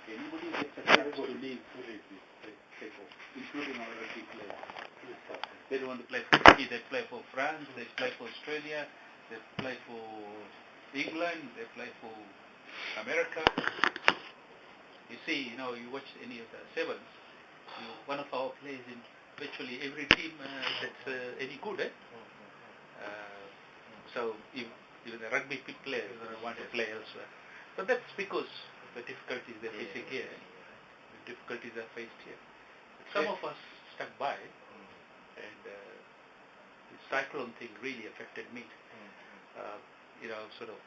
Anybody gets a chance to leave, they take off, including our rugby players. They don't want to play for Turkey, they play for France, they play for Australia, they play for England, they play for America. You see, you watch any of the sevens, one of our players in virtually every team that's any good, eh? So even the rugby players want to play elsewhere. But that's because of the difficulties they're facing here. The difficulties are faced here. Some of us stuck by, and the cyclone thing really affected me. Sort of,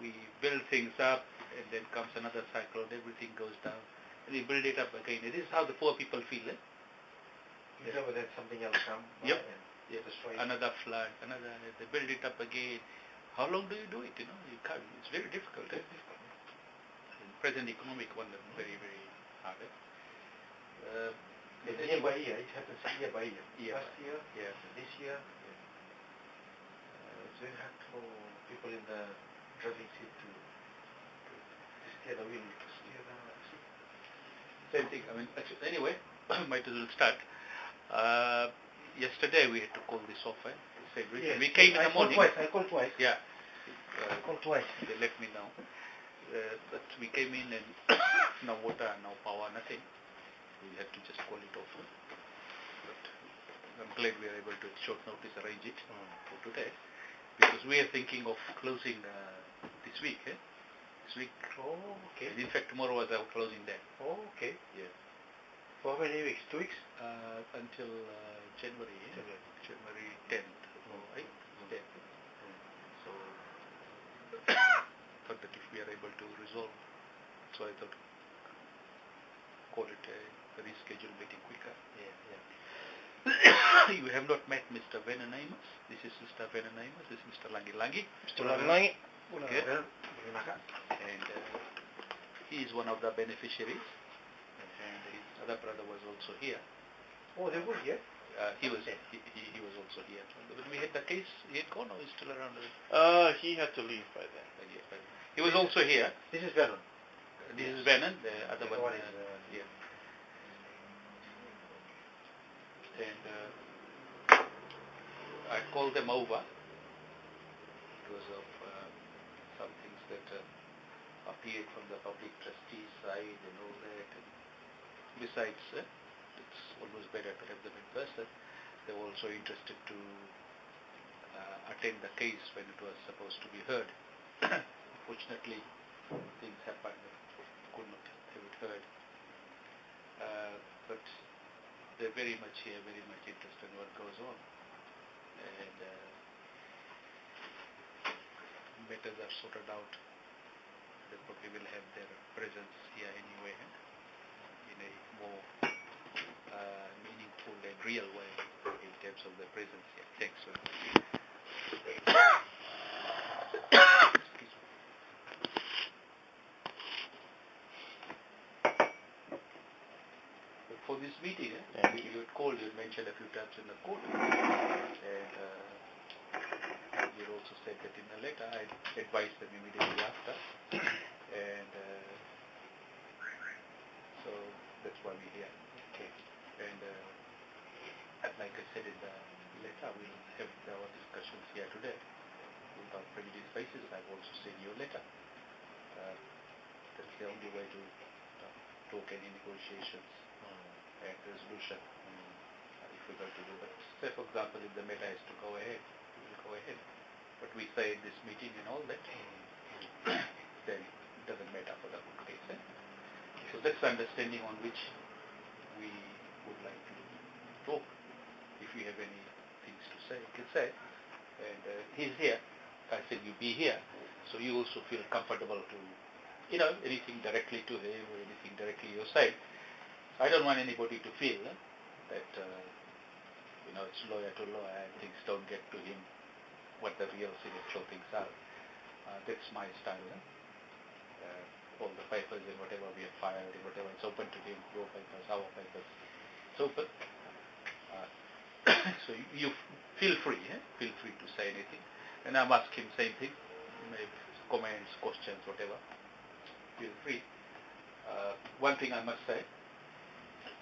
we build things up, and then comes another cyclone, everything goes down, and we build it up again. It is how the poor people feel, eh? You know, then something else comes. Yep. Yes. Another flood, they build it up again. How long do you do it? You can't. It's very difficult. Very difficult. Present economic one, very, very hard. Year by year, it happens year by year. Last year, this year. It's very hard for people in the driving seat to steer the wheel, to steer the seat. Same thing. Anyway, might as well start. Yesterday we had to call this off. Yes, we came in the morning. I called twice. Yeah. I called twice. They let me know. But we came in and no water, no power, nothing. We had to just call it off. But I'm glad we are able to, at short notice, arrange it for today. Because we are thinking of closing this week. This week. Oh, okay. And in fact, tomorrow was our closing day. Oh, okay. Yeah. For how many weeks? 2 weeks? Until January. January 10th or 8th. 10th. So, thought that if we are able to resolve, so I thought call it a rescheduled meeting quicker. You have not met Mr. Venanaimas. This is Mr. Venanaimas. This is Mr. Lagilagi. Mr. Lagilagi. Okay. And he is one of the beneficiaries. And his other brother was also here. Oh, they were here? He was also here. When we had the case, he had gone or he's still around? He had to leave by then. He was also here. This is Vernon. This is Vernon. The other one is here. And I called them over because of some things that appeared from the public trustee side and all that. And besides, it's always better to have them in person. They were also interested to attend the case when it was supposed to be heard. Unfortunately, things happened that could not have it heard. But they're very much here, very much interested in what goes on. And matters are sorted out. They probably will have their presence here anyway, in a more meaningful and real way in terms of their presence here. Thanks very much. For this meeting, you had called, you had mentioned a few times in the court, and you also said that in the letter I advised them immediately after, and so that's why we're here. Okay. And like I said in the letter, we'll have our discussions here today without prejudice basis. I've also sent you a letter. That's the only way to talk any negotiations and resolution if we're going to do. But say, for example, if the matter has to go ahead, we will go ahead. But we say in this meeting and all that, then it doesn't matter for the whole case. So that's the understanding on which we would like to talk. If you have any things to say, you can say. And he's here. I said you be here, so you also feel comfortable to, anything directly to him or anything directly your side. I don't want anybody to feel that, it's lawyer to lawyer and things don't get to him what the real actual things are. That's my style. All the papers and whatever we have filed and whatever, it's open to him, your papers, our papers. It's open. So you feel free, feel free to say anything. And I'm asking same thing, maybe comments, questions, whatever. Feel free. one thing I must say,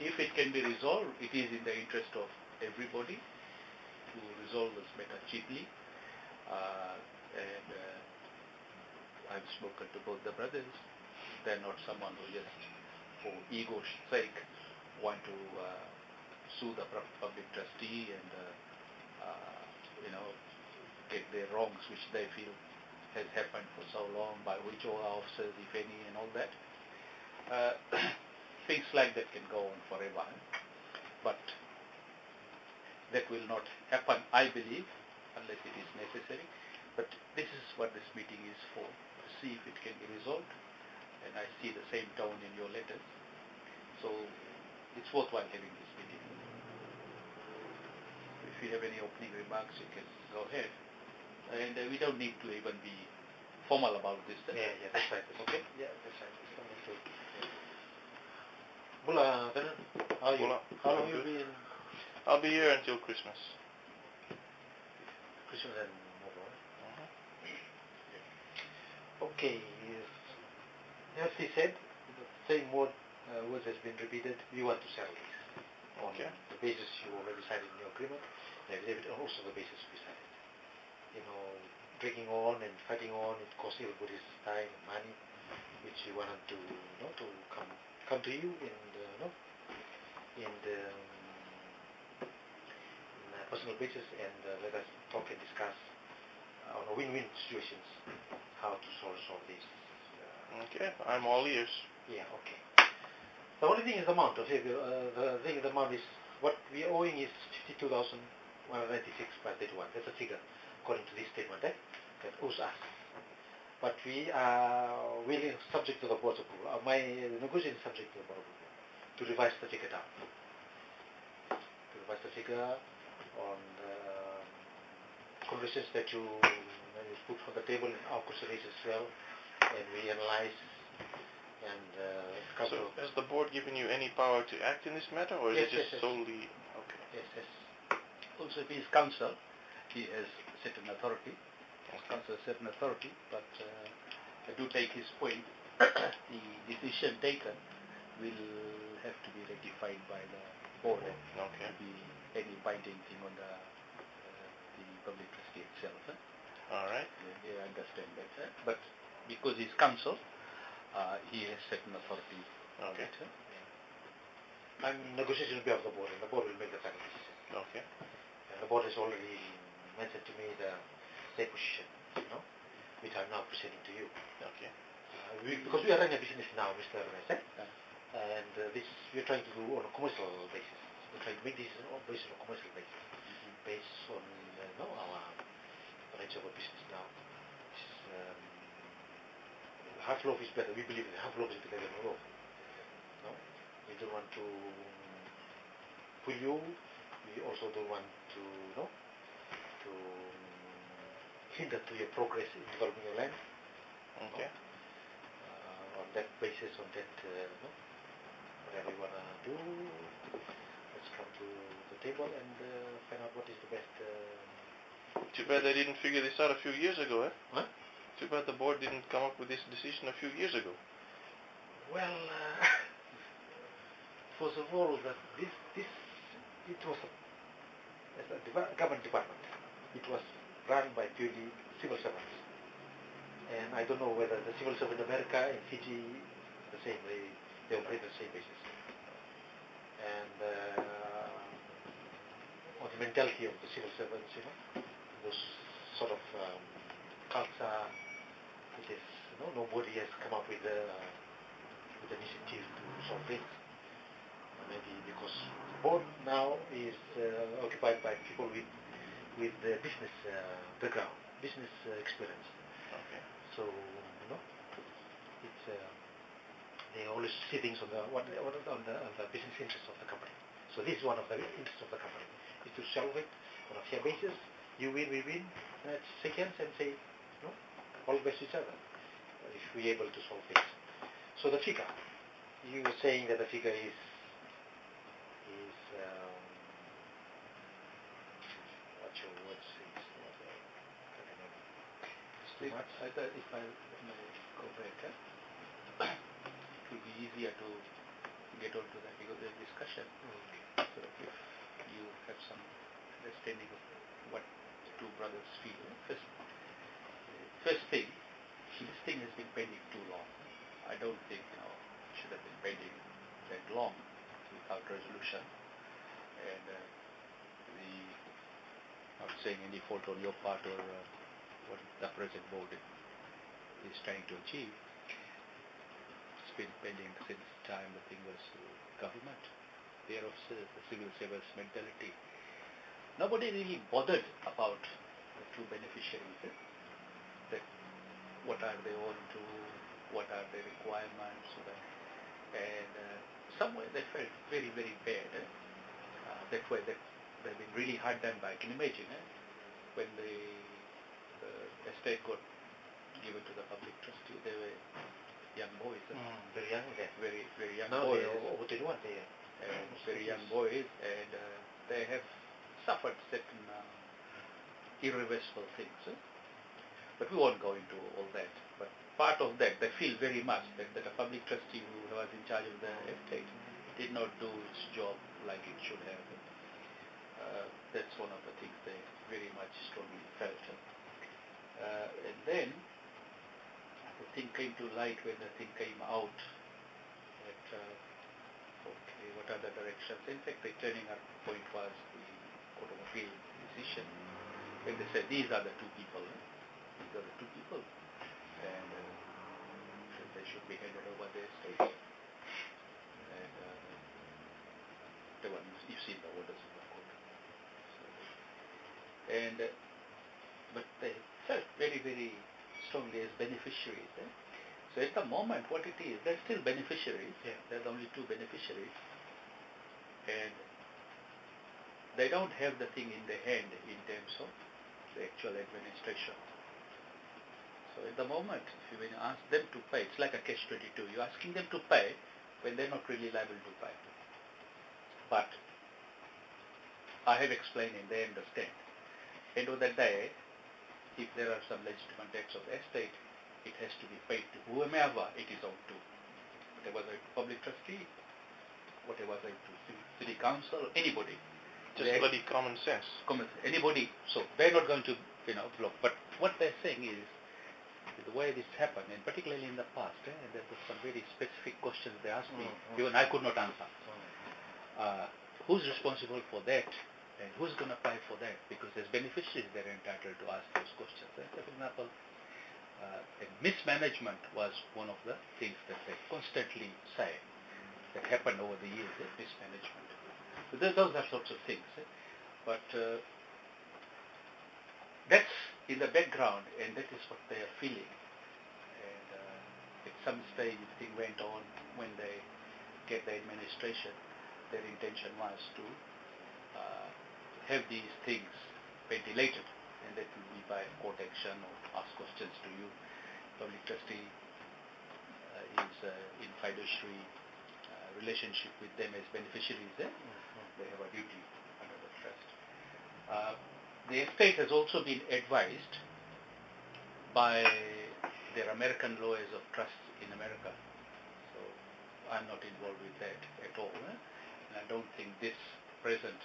if it can be resolved, it is in the interest of everybody to resolve this matter cheaply. And I've spoken to both the brothers. They're not someone who just, for ego's sake, want to sue the public trustee and get their wrongs, which they feel has happened for so long, by which all officers, if any, and all that. Things like that can go on forever, but that will not happen, I believe, unless it is necessary. But this is what this meeting is for, to see if it can be resolved, and I see the same tone in your letters. So it's worthwhile having this meeting. If you have any opening remarks, you can go ahead. And we don't need to even be formal about this. Yeah, that's right. Okay? Yeah, that's right. It's not need to. Bula, how are you? Bula, How long I'm you good. been? I'll be here until Christmas. Christmas and Mobile. Uh-huh. Okay. Yes. As he said, the same words has been repeated. We want to settle this on Okay. the basis you already decided in your agreement, and also the basis we decided. Dragging on and fighting on, it costs everybody's time and money, which we wanted to, to come to you in a personal basis and let us talk and discuss on a win-win situations how to solve this. Okay, I'm all ears. Yeah, okay. The only thing is the amount. The amount is what we are owing is 52,196.31. That's a figure according to this statement, that owes us. But we are willing, subject to the board's approval. My negotiation is subject to the board approval to revise the figure down. To revise the figure on the conditions that you put on the table and our consideration as well, and we analyze and come So, to. has the board given you any power to act in this matter, or is Yes, it just yes. solely... Okay. Yes. Also, if he is counsel, he has certain authority. Okay. Counsel has certain authority, but I do take his point. The decision taken will have to be ratified by the board. Okay. To be any binding thing on the public trustee itself. All right. I understand that. But because he's counsel, he has certain authority. Okay. I'm negotiating on behalf of the board, and the board will make the final decision. Okay. And the board has already mentioned to me their position, which I'm now presenting to you. Okay. Because we are running a business now, Mr. Ernest, and this we are trying to do on a commercial basis. We're trying to make this based on a commercial basis, based on our nature of our business now. Half loaf is better. We believe that half loaf is better than no loaf. No, we don't want to pull you. We also don't want to hinder to your progress in developing your land. Okay. On that basis, whatever you wanna do, let's come to the table and find out what is the best. Too bad they didn't figure this out a few years ago, eh? Huh? Too bad the board didn't come up with this decision a few years ago. Well, first of all, that it was as a government department. It was run by purely civil servants, and I don't know whether the civil servant in America and Fiji the same. They operate on the same basis, and on the mentality of the civil servants, those sort of culture. It is nobody has come up with initiative to solve things. Maybe because the board now is occupied by people with business background, business experience. Okay. So it's they always see things on the business interests of the company. So this is one of the interests of the company, is to solve it on a fair basis. You win, we win. Let's shake hands and say, all the best to each other. If we're able to solve things. So the figure, you were saying that the figure is what your word says. It's too much. If I may go back, would be easier to get onto that discussion. So if you have some understanding of what two brothers feel. First thing, this thing has been pending too long. I don't think it should have been pending that long without resolution. And not saying any fault on your part or what the present board is trying to achieve. It's been pending since time the thing was government, their officers, the civil service mentality. Nobody really bothered about the true beneficiaries. That what are they on to, what are their requirements, and somewhere they felt very, very bad. That way they've been really hard done by. I can imagine when the estate got given to the public trustee, they were young boys. Very young, very, very young no, boys. And very young boys, and they have suffered certain irreversible things. But we won't go into all that. But part of that, they feel very much that a public trustee who was in charge of the estate did not do its job like it should have. That's one of the things they very much strongly felt. And then the thing came to light when the thing came out that, okay, what are the directions? In fact, the turning up point was the Court of Appeal decision when they said these are the two people. These are the two people. And they should be handed over their estate. And the one you've seen the orders of the court. And but they felt very, very strongly as beneficiaries. So at the moment, what it is, they're still beneficiaries. There's only two beneficiaries, and they don't have the thing in their hand in terms of the actual administration. So at the moment, if you will ask them to pay, it's like a catch-22. You're asking them to pay when they're not really liable to pay. But I have explained and they understand. End of the day, if there are some legitimate debts of the estate, it has to be paid to whomever it is owed to. Whatever the public trustee, whatever the city council, anybody. Just bloody common sense. Anybody. So they're not going to, block. But what they're saying is, the way this happened, and particularly in the past, there were some very specific questions they asked me, even I could not answer. Who's responsible for that? And who's going to pay for that? Because as beneficiaries, they're entitled to ask those questions. For example, and mismanagement was one of the things that they constantly say that happened over the years, mismanagement. So those are sorts of things. But that's in the background, and that is what they are feeling. And at some stage, the thing went on when they get the administration, their intention was to have these things ventilated, and that will be by court action or ask questions to you. Public trustee is in fiduciary relationship with them as beneficiaries. They have a duty under the trust. The estate has also been advised by their American lawyers of trust in America. So I'm not involved with that at all. And I don't think this present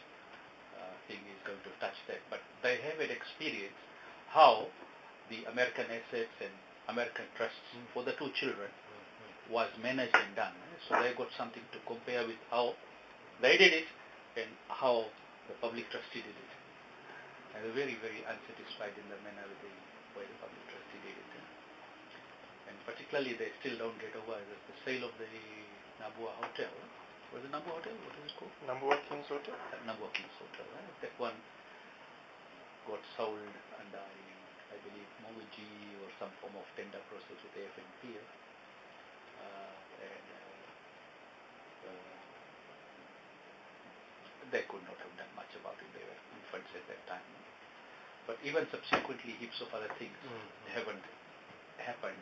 thing is going to touch that. But they have an experience how the American assets and American trusts for the two children was managed and done. So they got something to compare with how they did it and how the public trustee did it. And they're very, very unsatisfied in the manner with the way the public trustee did it. And particularly they still don't get over the sale of the Nabua Hotel. Was it Nabua Hotel? What is it called? Nabua Kings Hotel? Nabua Kings Hotel. That one got sold under, I believe, mortgagee or some form of tender process with the FNP. They could not have done much about it. They were infants at that time. But even subsequently, heaps of other things haven't happened.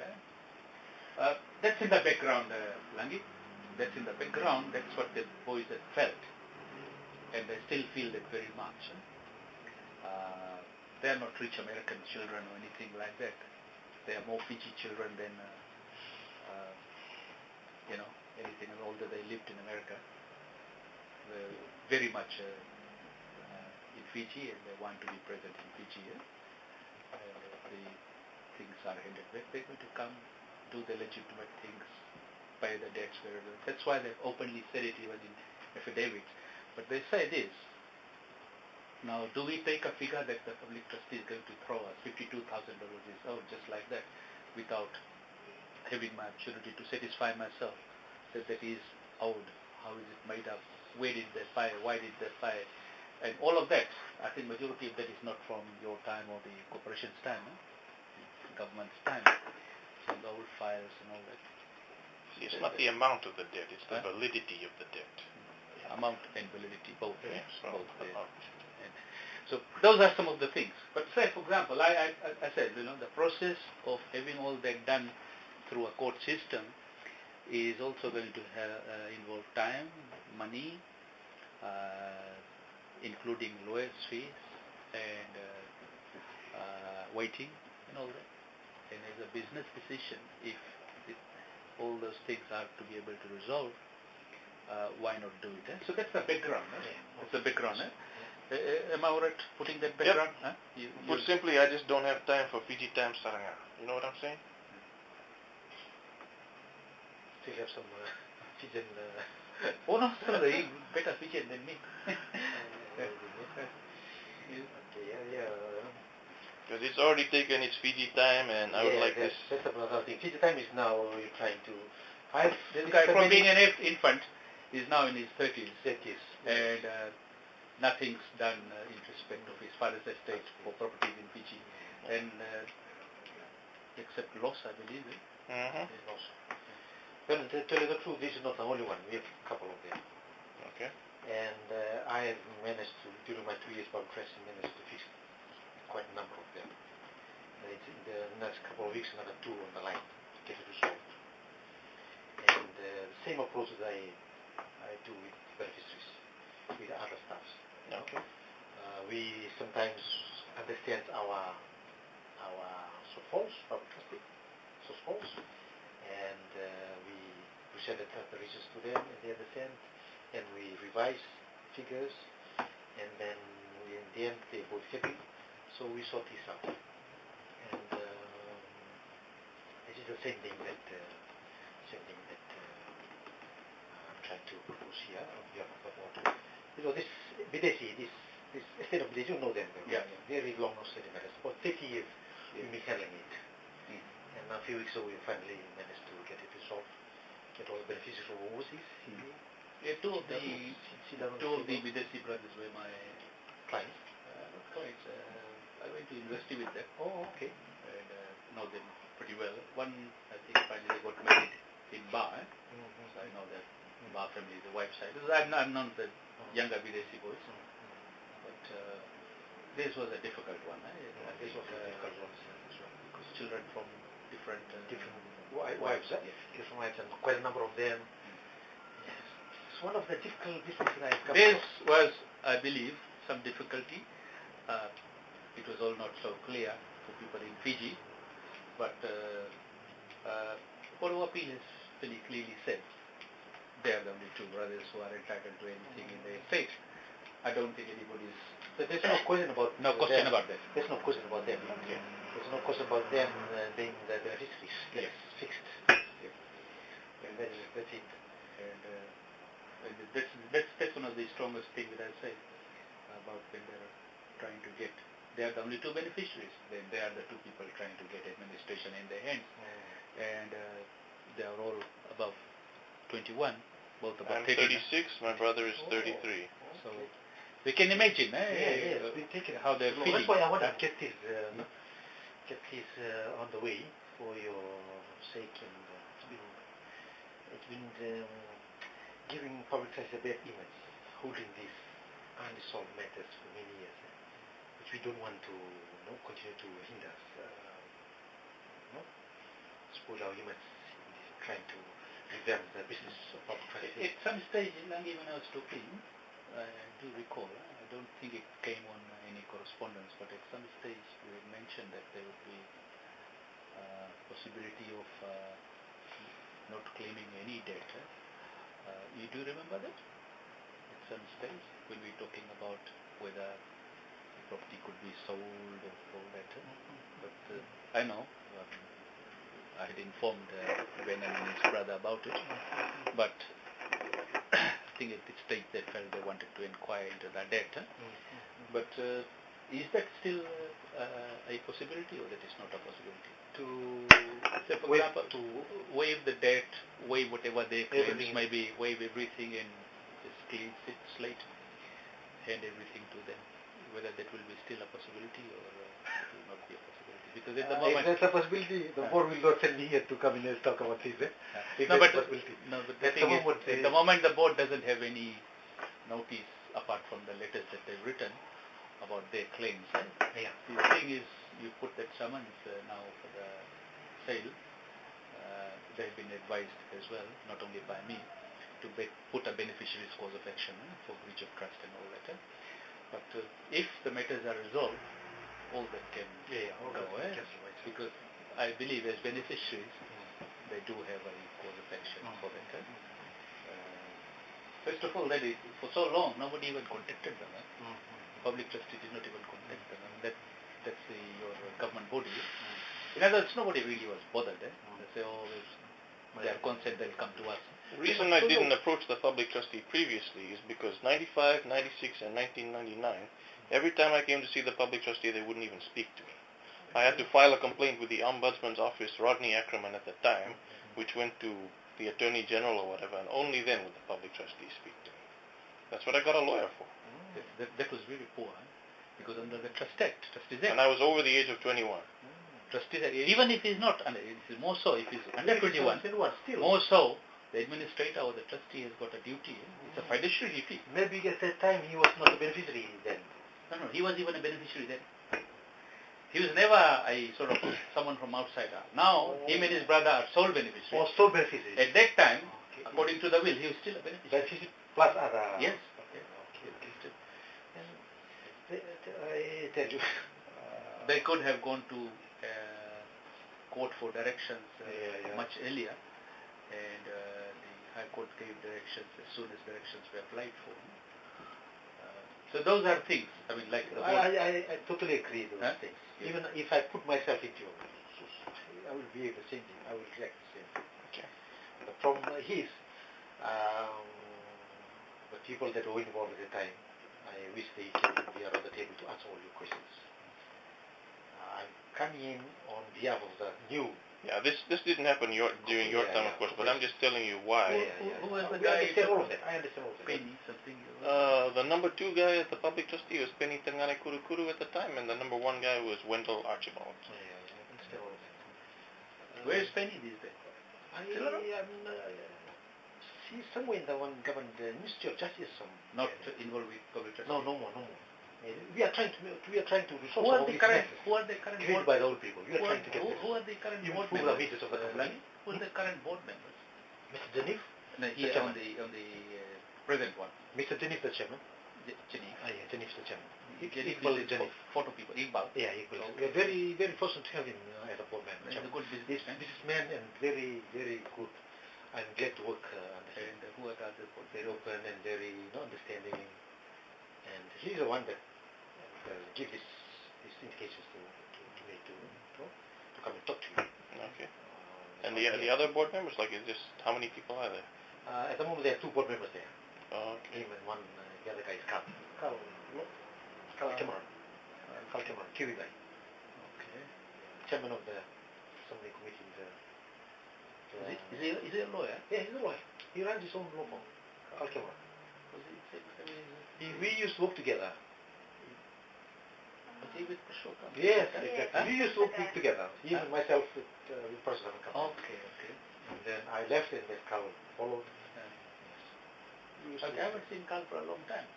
That's in the background, Langi. That's in the background. That's what the boys had felt. And they still feel that very much. They are not rich American children or anything like that. They are more Fiji children than, anything, although they lived in America, were very much in Fiji, and they want to be present in Fiji. And if the things are handed back, they're going to come, do the legitimate things, pay the debts wherever. That's why they've openly said it even in affidavits. But they say this. Now, do we take a figure that the public trustee is going to throw us, $52,000 is out just like that, without having my opportunity to satisfy myself that that is owed? How is it made up? Where did they pay? Why did they pay? And all of that, I think majority of that is not from your time or the corporation's time, it's government's time. So the old files and all that. See, it's not the amount of the debt, it's the validity of the debt. Amount and validity, both. Yes, both there. amount. And so those are some of the things. But say, for example, I said, the process of having all that done through a court system is also going to involve time, money, including lawyers' fees and waiting and all that. And as a business decision, if all those things are to be able to resolve, why not do it? So that's the background. That's the background. Am I alright putting that background? Yep. Put simply, I just don't have time for Fiji time saranga. You know what I'm saying? Still have some Fijian. Oh no, sorry, better Fijian than me. Because it's already taken its Fiji time, and I would like this. That's another thing. Fiji time is now you're trying to find. This guy, from being an infant, is now in his 30s. And nothing's done in respect of his father's estate for properties in Fiji. And except loss, I believe. Loss. Well, to tell you the truth, this is not the only one. We have a couple of them. Okay. And I have managed to, during my 2 years public trustee, managed to fix quite a number of them. In the next couple of weeks, another 2 on the line to get it resolved. And the same approach that I do with beneficiaries, with other staffs. Okay. We sometimes understand our shortfalls, public trustee, shortfalls, and we present the reasons to them, and they understand, and we revise figures, and then in the end they're both happy, so we sort this out. And this is the same thing that I'm trying to propose here on behalf of the board. This Bidesi, this estate of Bidesi, you know them very well. Very long standing matters. About 30 years we've been handling it. And a few weeks ago we finally managed to get it resolved, get all the beneficiaries from overseas. Two of the Bidesi brothers were my clients. Not clients. I went to university with them. Oh, okay. And know them pretty well. One, I think, finally got married in Ba. So I know that Ba family, the wife side. I've known the younger Bidesi boys. But this was a difficult one. This was a difficult one. Because children from different wives, different wives, and quite a number of them. Yes. It's one of the difficult businesses I've come This was, I believe, some difficulty. It was all not so clear for people in Fiji, but Court of Appeal has very clearly said they are the only 2 brothers who are entitled to anything in the estate. I don't think anybody's... But there's no question about about that. There's no question about them. Okay. There's no question about them being the beneficiaries. That's fixed. And that's it. And that's one of the strongest things that I say about when they're trying to get... They are the only 2 beneficiaries. They are the 2 people trying to get administration in their hands. And they are all above 21, both above 30. I'm 36, my brother is 33. So we can imagine how they're feeling. That's why I want to get this on the way for your sake, and it's been giving public trust a bad image, holding these unresolved matters for many years, which we don't want to continue to hinder us, spoil our image in this, trying to revamp the business of public trust. At some stage, Langi, when I was talking, I do recall, I don't think it came on any correspondence, but at some stage you had mentioned that there would be possibility of not claiming any debt You do remember that? At some stage, when we were talking about whether property could be sold or all that. But I know, I had informed Ben and his brother about it. But I think at this stage they felt they wanted to inquire into that debt. But is that still a possibility, or that is not a possibility? To Say, for waive example, to waive the debt, waive whatever their claims Everything. may be, waive everything and just clean slate, hand everything to them. Whether that will be still a possibility or it will not be a possibility. Because at the if moment... that's a possibility, the board will not send me here to come in and talk about this. If no, that's but, a possibility. no, but the At the thing is, moment, at the moment the board doesn't have any notice apart from the letters that they've written about their claims. Yeah. The thing is, you put that summons now for the sale. They've been advised as well, not only by me, to put a beneficiary's cause of action for breach of trust and all that. But if the matters are resolved, all that can all go. that can cancel, right. Because I believe as beneficiaries, they do have a cause of action for that. First of all, for so long, nobody even contacted them. Public trustee did not even contact them. That's your government body. In other words, nobody really was bothered. They say, oh, if they are concerned, they'll come to us. The reason I didn't approach the public trustee previously is because 95, 96, and 1999, every time I came to see the public trustee, they wouldn't even speak to me. I had to file a complaint with the Ombudsman's office, Rodney Ackerman at the time, which went to the Attorney General or whatever, and only then would the public trustee speak to me. That's what I got a lawyer for. That was really poor, because under the Trustees Act, And I was over the age of 21. Trustees Act, even if he's not under, more so if he's under 21, still. more so, the administrator or the trustee has got a duty. It's a fiduciary duty. Maybe at that time he was not a beneficiary then. No, he was even a beneficiary then. He was never a sort of someone from outside. Now, him and his brother are sole beneficiaries. Or sole beneficiary. At that time, according to the will, he was still a beneficiary. Beneficiary plus other. Yes. I tell you. They could have gone to court for directions much earlier, and the High Court gave directions as soon as directions were applied for. So those are things. I mean, like the board. I totally agree with those things. Yes. Even if I put myself into your shoes, I will be the same thing. I will react the same thing. Okay. From his, the people that were involved at the time, I wish they can be around the table to answer all your questions. I'm coming in on behalf of the new. Yeah, this didn't happen during your time, of course, but I'm just telling you why. Who was the We guy? understand all of that. I understand all of that. Penny something. The number 2 guy at the public trustee was Penny Tangane Kurukuru at the time, and the number 1 guy was Wendell Archibald. I understand all of that. Where is Penny these days? She's somewhere in the one government, the Ministry of Justice. Not involved with public trustee. No more. We are trying to resolve who are all the these current matters. Who are the current Created board by the old people. We are who trying to get who are the current board improve members? the wages of the company. Who are the current board members? Mr. Denif, No, here on the present one. Mr. Denif, the chairman. Janif. Denif, the chairman. Janif. Photo people. Iqbal. Yeah, Iqbal. We are very, very fortunate to have him as a board member. He's a good businessman and very, very good. I'm glad to work under him. And who are the other board? Very open and very understanding. And he's the one that give these indications to me to come and talk to you. Okay. And the other board members, like, is just how many people are there? At the moment, there are 2 board members there. Oh, okay. Him and one, the other guy is Carl Cameron. Carl Cameron, Kiwi guy. Okay. Chairman of the Assembly Committee. Is he a lawyer? Yeah, he's a lawyer. He runs his own law firm. Carl Cameron. We used to work together. Was he with Ashoka? Yes, exactly. We used to work together. He and myself with President Company. Okay. And then I left and then Carl followed. Yes. I haven't seen Carl for a long time.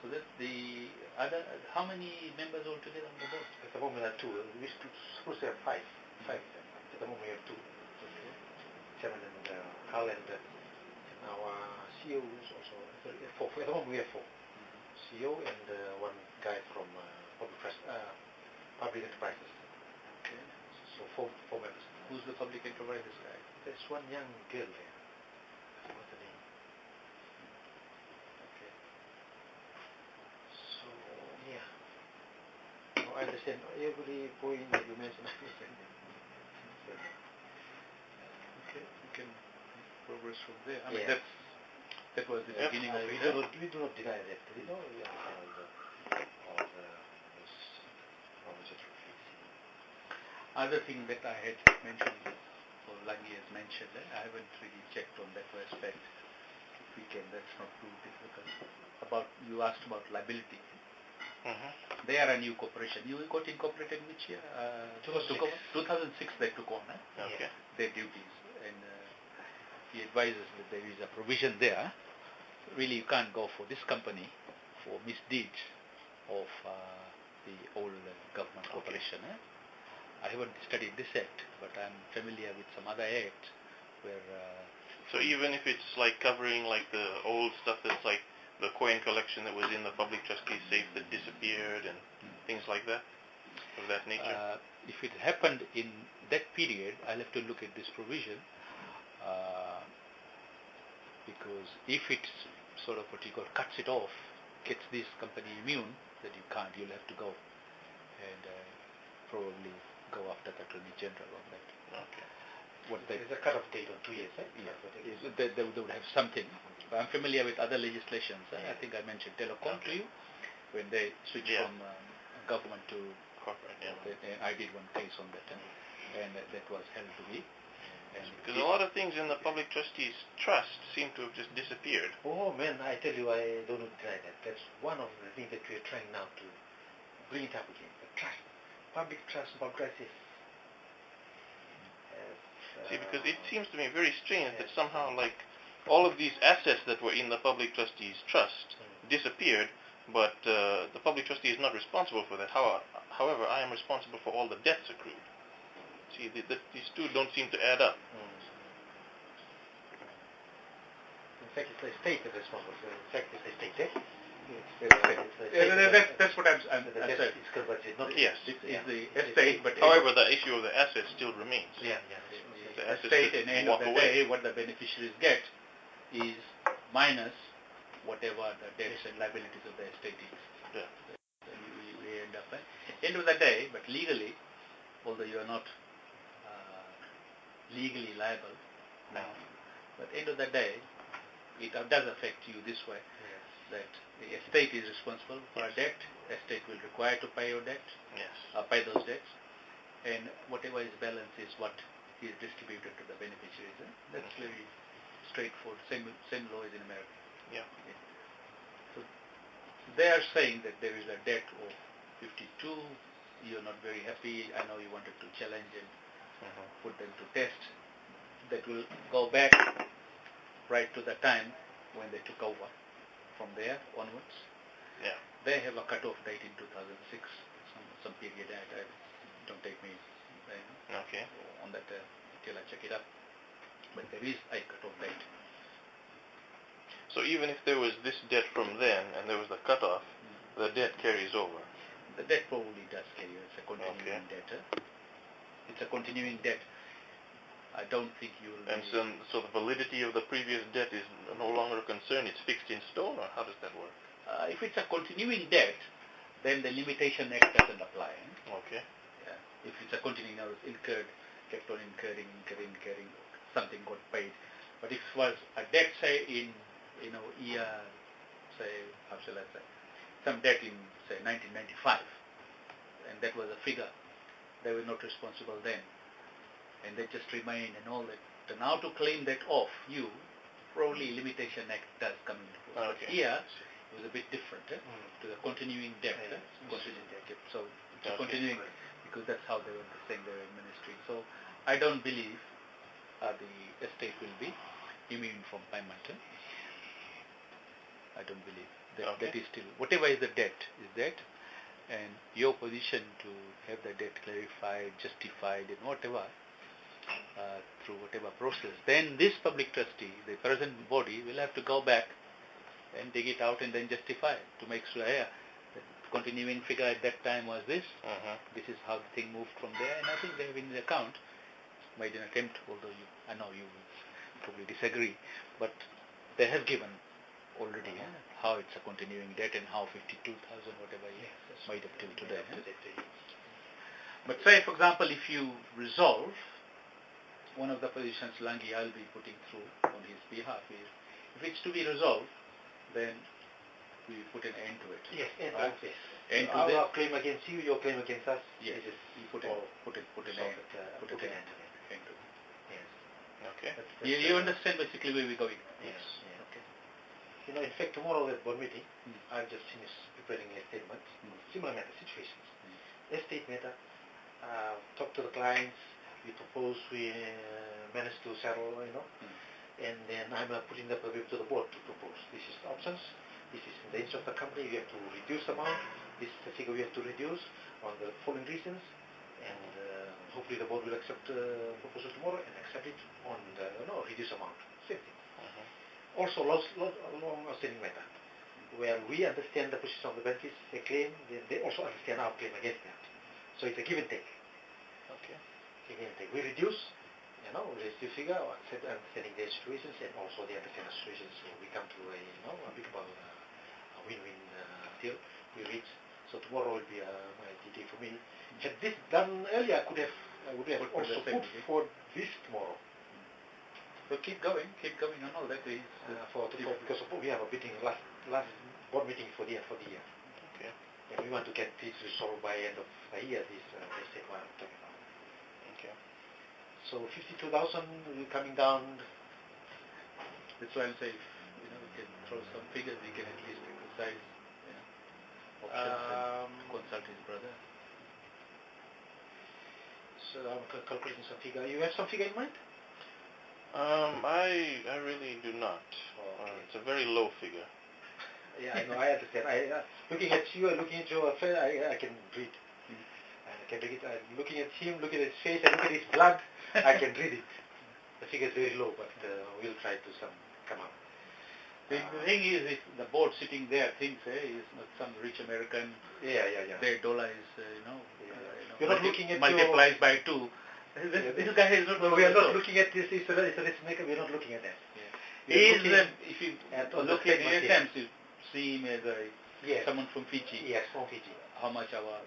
So that the other, how many members altogether on the board? At the moment, there are 2. We supposed to have 5. 5 of them. At the moment, we have 2. Okay. Chairman and Carl and our CEO is also 4. At the moment, we have 4. CEO and one guy from public enterprises. Okay. So 4 members. Who's the public enterprises guy? There's one young girl there. I understand every point that you mentioned. I understand. Okay, we can progress from there. I mean, Yeah. that was the Yep. beginning of We it. do not deny that. We understand all the this provisions for fixing. Other thing that I had mentioned, or Lagi has mentioned, I haven't really checked on that aspect. If we can, that's not too difficult. You asked about liability. They are a new corporation. You got incorporated which year? 2006. 2006 they took on Okay. their duties. And he advises that there is a provision there. Really, you can't go for this company for misdeeds of the old government corporation. I haven't studied this act, but I'm familiar with some other acts where... So even if it's like covering like the old stuff that's like the coin collection that was in the public trustee's safe that disappeared and things like that, of that nature? if it happened in that period, I'll have to look at this provision because if it's sort of what you call cuts it off, gets this company immune, that you can't, you'll have to go and probably go after the Attorney General on that. Okay. There's a cut-off date on 2 years, right? Yeah, they would have something. I'm familiar with other legislations. I think I mentioned telecom to you when they switched from government to corporate. Yeah. and I did one case on that, and that was held to be. And because a lot of things in the public trustees trust seem to have just disappeared. Oh man, I tell you, I don't deny that. That's one of the things that we're trying now to bring it up again. The trust, public trust, progressive. See, because it seems to me very strange that somehow, like, all of these assets that were in the public trustees trust disappeared, but the public trustee is not responsible for that. However, I am responsible for all the debts accrued. See, these two don't seem to add up. In fact, it's the state that is responsible. In fact, it's the state, eh? That's what I'm saying. It's covered, not yes. It's the estate, but however, the issue of the assets still remains. Yeah. The estate, and end of the day, what the beneficiaries get is minus whatever the debts and liabilities of the estate is. Yeah. We end up end of the day, but legally, although you are not legally liable now, but end of the day, it does affect you this way. That the estate is responsible for a debt, the estate will require to pay your debt, pay those debts, and whatever is balance is what is distributed to the beneficiaries. That's very straightforward, same law as in America. Yeah. So they are saying that there is a debt of 52, you're not very happy, I know you wanted to challenge and put them to test. That will go back right to the time when they took over. From there onwards, they have a cut-off date in 2006. Some period. Don't take me on that till I check it up. But there is a cut-off date. So even if there was this debt from then and there was the cut-off, the debt carries over. The debt probably does carry. It's a continuing debt. It's a continuing debt. I don't think you will. And so the validity of the previous debt is no longer a concern. It's fixed in stone, or how does that work? If it's a continuing debt, then the Limitation Act doesn't apply. Okay. Yeah. If it's a continuing, incurred, kept on incurring, something got paid. But if it was a debt, say in year, say how shall I say, some debt in say 1995, and that was a figure, they were not responsible then. And they just remain and all that. So now to claim that off you, probably Limitation Act does come into force. But here, it was a bit different to the continuing debt. Continuing debt. So it's continuing because that's how they were saying they were administering. So I don't believe the estate will be immune from payment. I don't believe that. That is still whatever is the debt is debt, and your position to have the debt clarified, justified, and whatever. Through whatever process, then this public trustee, the present body, will have to go back and dig it out and then justify it to make sure, the continuing figure at that time was this. This is how the thing moved from there, and I think they have in the account made an attempt, although I know you will probably disagree, but they have given already, how it's a continuing debt and how 52,000 whatever Yes, is made up till today. Up to date, yes. But say, for example, if you resolve one of the positions Langi I'll be putting through on his behalf is, if it's to be resolved, then we put an end to it. Yes, end Right? of this. End to Our this. claim against you, your claim against us. Yes, This is you put an end. Put an end to it. end to it. Yes. Okay. You understand basically where we're going? Yes. Yes. Okay. You know, in fact, tomorrow at board meeting, I've just finished preparing a statement, similar matter situations. Estate matter, talk to the clients, we propose, we manage to settle, and then I'm putting the paper to the board to propose. This is the options, this is in the interest of the company, we have to reduce the amount, this is the figure we have to reduce on the following reasons, and hopefully the board will accept the proposal tomorrow and accept it on the reduced amount. Same thing. Also, long outstanding matter, where we understand the position of the benefits, they claim, then they also understand our claim against that. So it's a give and take. Okay. Give and take. We reduce, we reduce the figure, understanding their situations, and also they understand the situations. So we come to a amicable win-win deal. We reach. So tomorrow will be my D-Day for me. Had this done earlier, I would have also put for this tomorrow. So keep going and all that is because we have a meeting last board meeting for the year. Okay. And we want to get this resolved by end of the year. This estate what I'm talking about. Okay. So 52,000 coming down. That's why I'll say, we can throw some figures. We can at least exercise, options and consult his brother. So I'm calculating some figure. You have some figure in mind? I really do not. Okay. It's a very low figure. Yeah, I know. I understand. Looking at you, looking at your face, I can read. I can read it. Looking at him, looking at his face, and looking at his blood, I can read it. The figure is very low, but we'll try to come up. The thing is, if the board sitting there thinks, he's not some rich American. Yeah. Their dollar is, You're not looking at multiplies by 2. This guy is not. No, we are not looking at this. It's a risk maker. We are not looking at that. Yeah. If you look at ASMs, you see him as someone from Fiji. Yes, from Fiji. How much our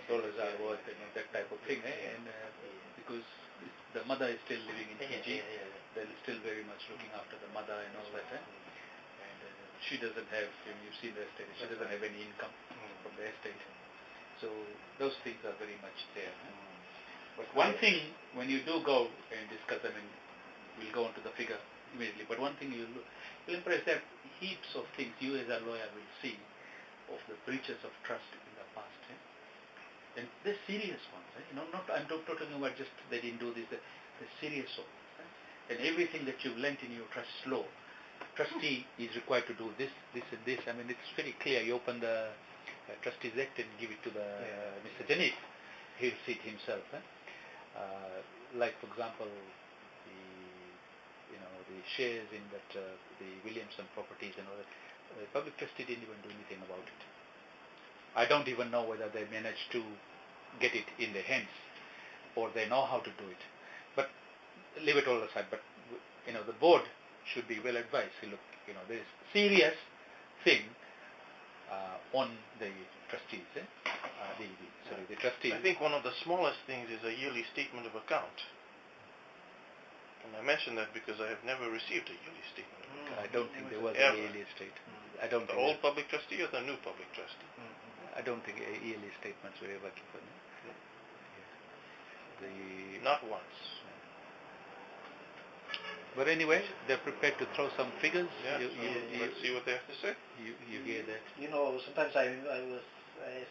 dollars are worth, that type of thing. And because the mother is still living in Fiji, they're still very much looking after the mother and all that. And she doesn't have, you've seen the estate, she doesn't have any income from the estate. So those things are very much there. But one thing, when you do go and discuss, we'll go on to the figure immediately, but one thing you'll impress that heaps of things you as a lawyer will see of the breaches of trust in the past. And they're serious ones. I'm not talking about just they didn't do this, they're serious ones. And everything that you've learnt in your trust law, trustee is required to do this, this and this. It's very clear. You open the Trustees Act and give it to the Mr. Janif. He'll see it himself. Like, for example, the shares in that the Williamson properties and all that. The public trustee didn't even do anything about it. I don't even know whether they managed to get it in their hands or they know how to do it. But leave it all aside. But the board should be well advised. Look, there is serious thing on the trustees. The trustees. I think one of the smallest things is a yearly statement of account. And I mention that because I have never received a yearly statement of account. I don't think there was a yearly statement. I don't The think old public trustee or the new public trustee? I don't think yearly statements were ever given. Not once. But anyway, they're prepared to throw some figures. Yeah, let's see what they have to say. You hear that? Sometimes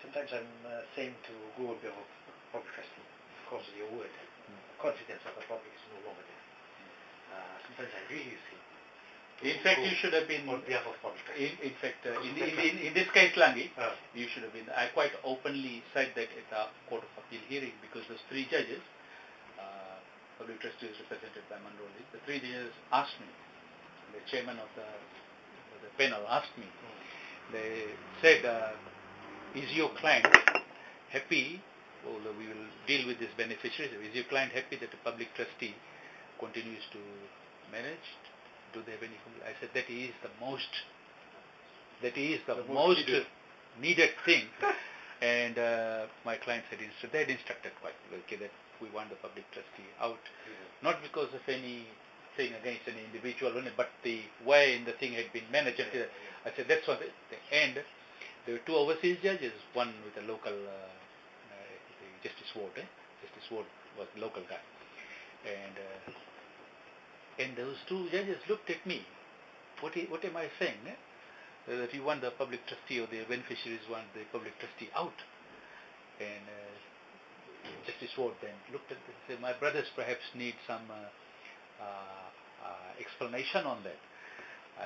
sometimes I'm saying to go on behalf of public trustee, because your word, confidence of the public is no longer there. Sometimes I agree with him. In fact, you should have been on behalf of public trustee. In fact, in this case, Langi, you should have been. I quite openly said that at the Court of Appeal hearing, because those 3 judges, public trustee is represented by Mandoli, the 3 judges asked me, the chairman of the panel asked me, they said, is your client happy, although we will deal with this beneficiary, is your client happy that the public trustee continues to manage? Do they have any complaint? I said that is the most that is the, The most most needed thing. And my client said, they had instructed quite okay, that we want the public trustee out, not because of anything against any individual, but the way the thing had been managed. I said, that's what the end. There were two overseas judges, one with a local, the Justice Ward. Justice Ward was the local guy. And those two judges looked at me. What am I saying? That you want the public trustee or the beneficiaries want the public trustee out. And Justice Ward then looked at it and said, my brothers perhaps need some explanation on that.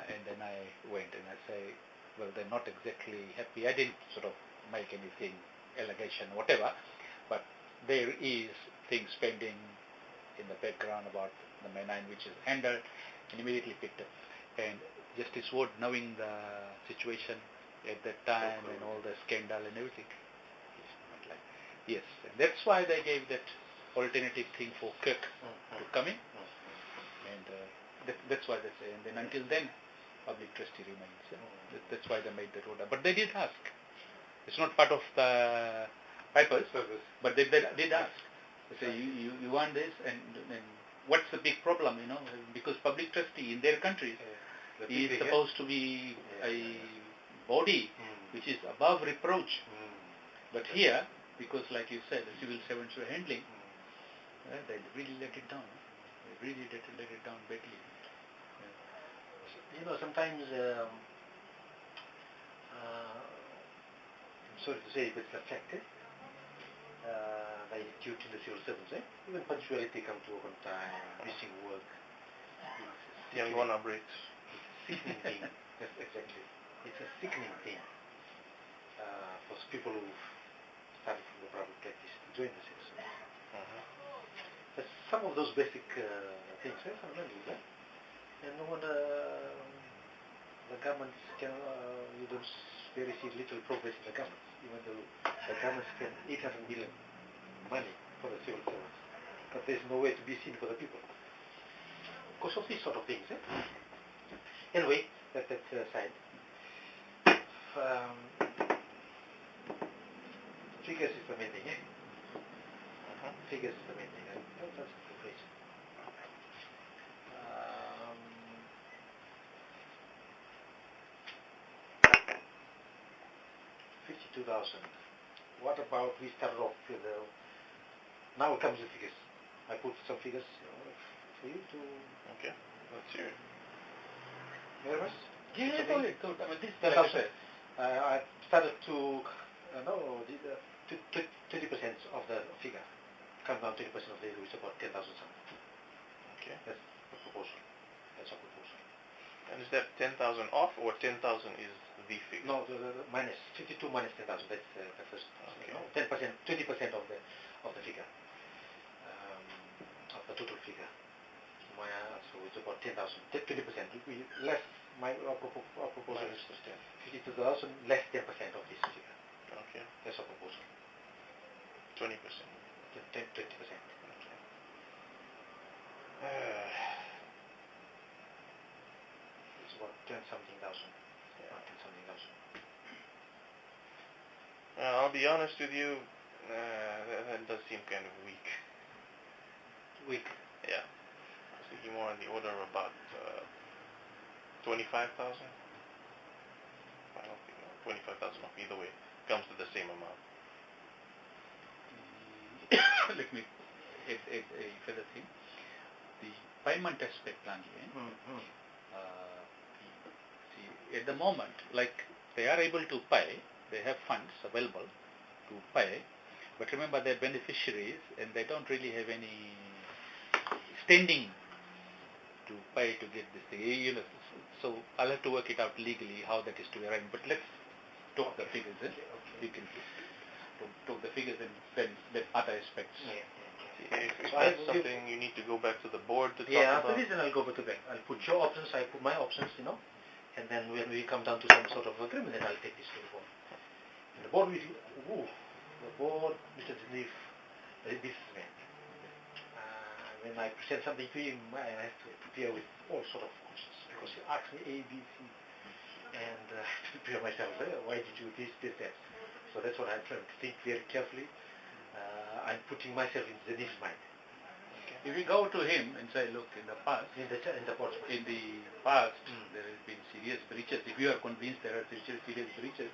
And then I went and I say, well, they're not exactly happy. I didn't sort of make anything, allegation, whatever, but there is things pending in the background about the manner in which is handled, and immediately picked up. And Justice Ward, knowing the situation at that time and all the scandal and everything, he went like, yes. And that's why they gave that alternative thing for Kirk to come in. And that's why they say. And then until then, public trustee remains. That's why they made that order. But they did ask. It's not part of the papers, but they did ask. They say, you want this, and what's the big problem, because public trustee in their countries is supposed to be a body which is above reproach. But here, because like you said, the civil servants were handling, they really let it down. They really let it down badly. Sometimes, I'm sorry to say, but it's a fact, the attitude in the civil servants, even punctuality, come to work on time, missing work. Young one breaks. It's a sickening thing. Yes, exactly. It's a sickening thing for people who started from the private practice to join the civil service. But some of those basic things are fundamental, and no wonder the government can, you don't very see little progress in the government, even though the government spent 800 million money for the civil servants, but there's no way to be seen for the people because of these sort of things. Anyway, that's aside. Figures is the main thing. Figures is the main thing. That's a good phrase. 52,000. What about we started off with now it comes the figures. I put some figures for you to. Okay, let's hear it. Very much. Yeah, go ahead. I mean, this 10,000. I started to 20% of the figure. Come down 20% of the figure, which is about 10,000 something. Okay. That's the proposal. That's our proposal. And is that 10,000 off, or 10,000 is the figure? No, the minus 52 minus 10,000. That's the first. Okay. 10%, 20% of the figure, of the total figure. So it's about 10,000. 20%. We less. Our proposal Minus is 10. 52,000 less 10% of this figure. Okay. That's our proposal. 20%. 20%. Okay. It's about 10 something thousand. About 10 something thousand. I'll be honest with you, that does seem kind of weak. Weak. Yeah. I was thinking more on the order of about 25,000. I don't think 25,000 off either way comes to the same amount. Let me add a further thing. The payment aspect only. See, at the moment, like they are able to pay, they have funds available to pay, but remember they're beneficiaries and they don't really have any standing to pay to get this thing. So I'll have to work it out legally how that is to be arranged. But let's talk the figures. We can talk the figures and then other aspects. If that's something you need to go back to the board to talk about. After this, then I'll go back to back. I'll put your options, I put my options, and then when we come down to some sort of agreement, then I'll take this to the board. And the board will, Mr. Denif, a businessman. When I present something to him, I have to prepare with all sort of options because he asks me A, B, C. and prepare myself. Why did you do this, that? So that's what I'm trying to think very carefully. I'm putting myself in Zenith's mind. If you go to him and say, look, in the past, In the past, there has been serious breaches. If you are convinced there are serious breaches,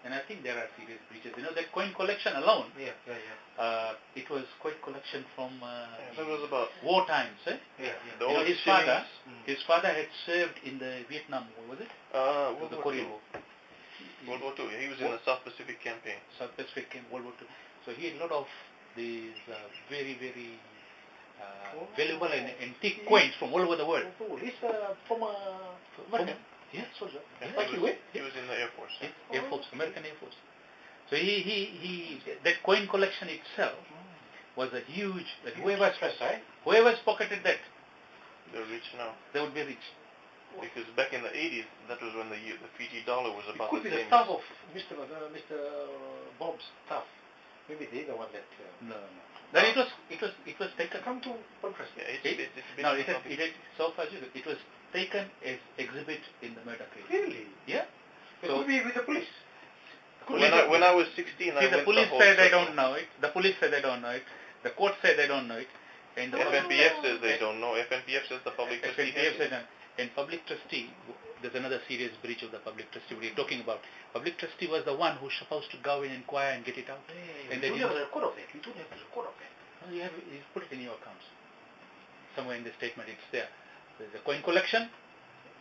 and I think there are serious breaches. You know, that coin collection alone, it was coin collection from that was about war times. Eh? the You know, old his father had served in the Vietnam War, was it? World The War Korean II. War. World War II. He was in the South Pacific campaign. South Pacific World War II. So he had a lot of these very, very valuable and antique coins from all over the world. He's from American. Soldier. Yeah, Like you, he was in the Air Force. Yeah, Air Force, American Air Force. So he that coin collection itself was a huge. Like whoever's pocketed that, They're rich now. they would be rich. Because back in the 80s, that was when the Fiji dollar was about Could the be the same. staff of Mr. Bob's staff. Maybe they're the one that. No. Then it was taken. Come to Podcast. Yeah, it's been No, in it the had, public. it had, so far it was taken as exhibit in the murder case. Really? Yeah. It So could be with the police. When I was 16, I see, the went police the whole say they circle. don't know it. The police say they don't know it. The court say they don't know it. And the FNPF says they don't know. FNPF says the public trustee has FNPF it. said that. And public trustee, there's another serious breach of the public trustee. What are you talking about? Public trustee was the one who's supposed to go in, inquire, and get it out. And we they don't have didn't. a record of that. We don't have a record of that. No, you put it in your accounts. Somewhere in the statement, it's there. There's a coin collection,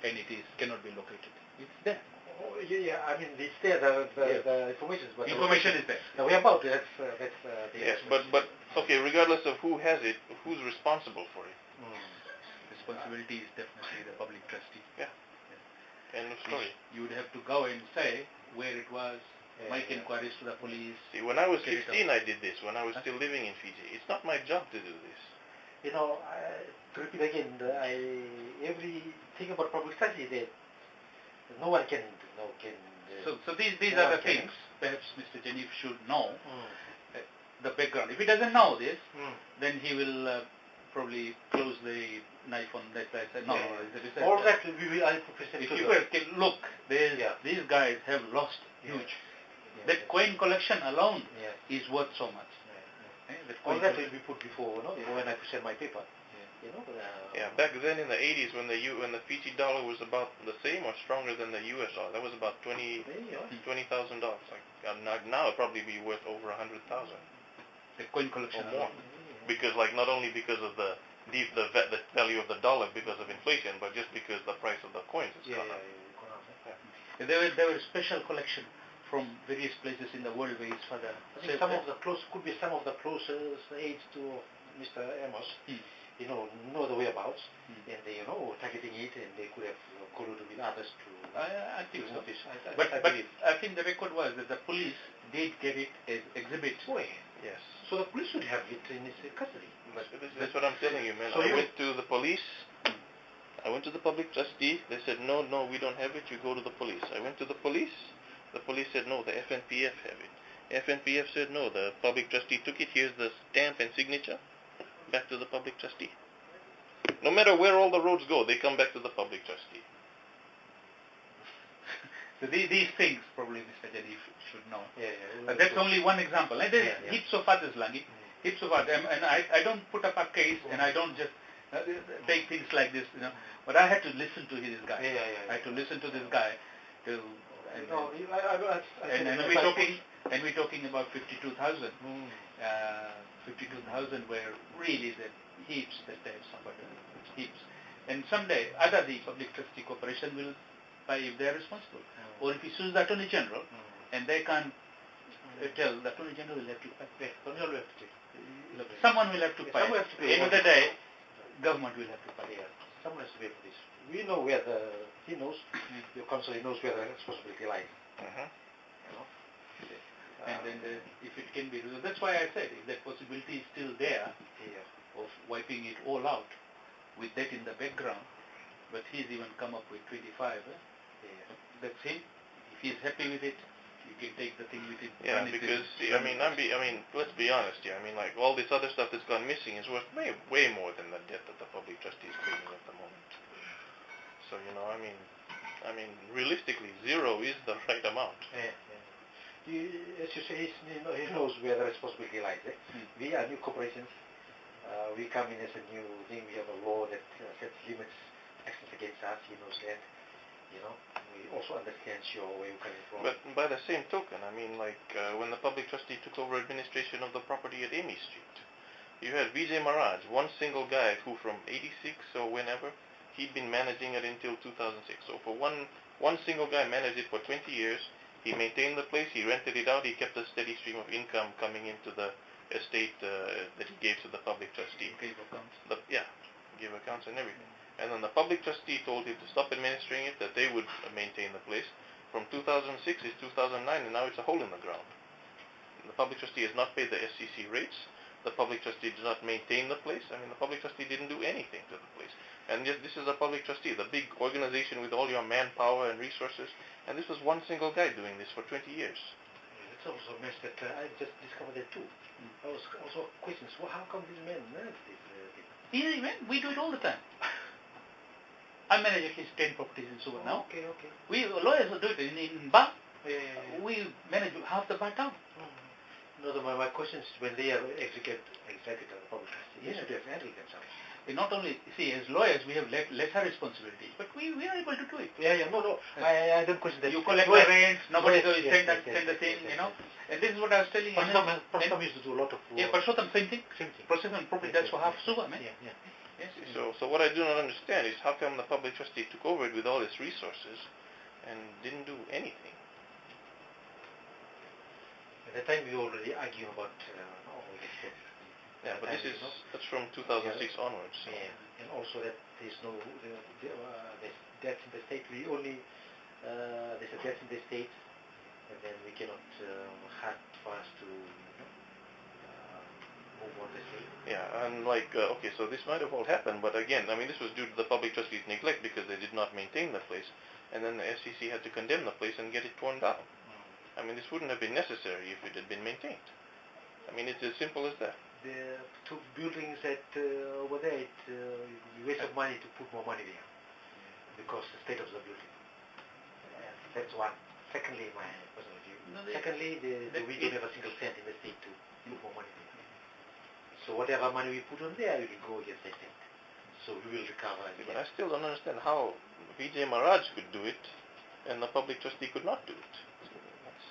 and it cannot be located. It's there. Oh, yeah. I mean, it's there. The information, but Information is there. the whereabouts. That's the Yes, but okay. Regardless of who has it, who's responsible for it? Responsibility is definitely the public trustee. Yeah. End of story. You would have to go and say where it was, make inquiries to the police. See, when I was get it 16, I did this. When I was still living in Fiji, it's not my job to do this. You know, to repeat again, everything about public trustee, that no one can. So these are the things perhaps Mr. Janif should know the background. If he doesn't know this, then he will probably close the knife on that side. Say, no, all that I present if to you the- can look, these guys have lost huge. That coin collection alone is worth so much. That all coin that collection. will be put before, when I present my paper. You know. Yeah, back then in the 80s, when the Fiji dollar was about the same or stronger than the U.S. dollar, that was about $20,000. Like now, it'd probably be worth over 100,000 The coin collection or more. alone. Because not only because of the value of the dollar because of inflation, but just because the price of the coins has gone up. There were special collection from various places in the world where his father. I think some of the closest aides to Mr. Amos, know the whereabouts, and they, targeting it, and they could have colluded with others to. I think so. This. But I think the record was that the police did get it as exhibit. Oh, Yes. So the police should have it in his custody. That's what I'm telling you, man. So I went to the police. I went to the public trustee. They said, no, we don't have it. You go to the police. I went to the police. The police said, no, the FNPF have it. FNPF said, no, the public trustee took it. Here's the stamp and signature. Back to the public trustee. No matter where all the roads go, they come back to the public trustee. So these things probably Mr. Janif should know. That's only one example. And there's heaps of others, Langi. Heaps of others. And I don't put up a case and I don't just take things like this, But I had to listen to this guy. I had to listen to this guy. And we're talking about 52,000. 52,000 were really the heaps that they have suffered. Heaps. And someday, either the Public Trustee Corporation will pay if they are responsible. Or if he sues the Attorney General, and they can't tell, the Attorney General will have to pay. Someone will have to pay. At the end of the day, government will have to pay. Someone has to pay for this. We know he knows, your counsel, he knows where the responsibility lies. And then if it can be resolved, that's why I said if that possibility is still there of wiping it all out with that in the background, but he's even come up with 25. That's him. If he's happy with it, you can take the thing with it. Yeah, because let's be honest here. Like all this other stuff that's gone missing is worth way more than the debt that the public trustee is claiming at the moment. So I mean, realistically, 0 is the right amount. As you say, he knows where the responsibility lies. We are new corporations. We come in as a new thing. We have a law that sets limits, actions against us. He knows that. We also understand where you're coming from. But by the same token, I mean, like when the public trustee took over administration of the property at Amy Street, you had Vijay Maharaj, one single guy who from 86 or whenever, he'd been managing it until 2006. So for one single guy managed it for 20 years. He maintained the place, he rented it out, he kept a steady stream of income coming into the estate that he gave to the public trustee. Gave accounts. Gave accounts and everything. And then the public trustee told him to stop administering it, that they would maintain the place. From 2006 is 2009, and now it's a hole in the ground. The public trustee has not paid the SCC rates. The public trustee did not maintain the place. I mean, the public trustee didn't do anything to the place. And yet this is a public trustee, the big organization with all your manpower and resources. And this was one single guy doing this for 20 years. It's also a mess that I just discovered that too. I was also questions. Well, how come this man managed this thing? Easy, man. We do it all the time. I manage at least 10 properties in Suva now. Okay. We lawyers do it in Ba. We manage half the Ba town. No, my question is when they are executive public trustee, they should have handled themselves. Not only, see, as lawyers, we have lesser responsibilities, but we are able to do it. No. I don't question that. You collect the rents, nobody goes send the thing, And this is what I was telling you. Parsham used to do a lot of work. Yeah, Parsham, same thing. Process and property, that's for half Suva, man. Yes. So what I do not understand is how come the public trustee took over it with all its resources and didn't do anything? At that time we already argue about Yeah, but that's from 2006 onwards. So. Yeah, and also that there's no there's debts in the state. We only there's a debt in the state, and then we cannot hard for us to move on this way. Yeah, and okay, so this might have all happened, but again, I mean, this was due to the public trustees' neglect because they did not maintain the place, and then the SCC had to condemn the place and get it torn down. I mean, this wouldn't have been necessary if it had been maintained. I mean, it's as simple as that. The two buildings that over there, you waste of money to put more money there because the state of the building. That's one. Secondly, my personal view. Secondly, we don't have a single cent in the state to put more money there. So whatever money we put on there, will go against the state. So we will recover. But I still don't understand how Vijay Maharaj could do it and the public trustee could not do it.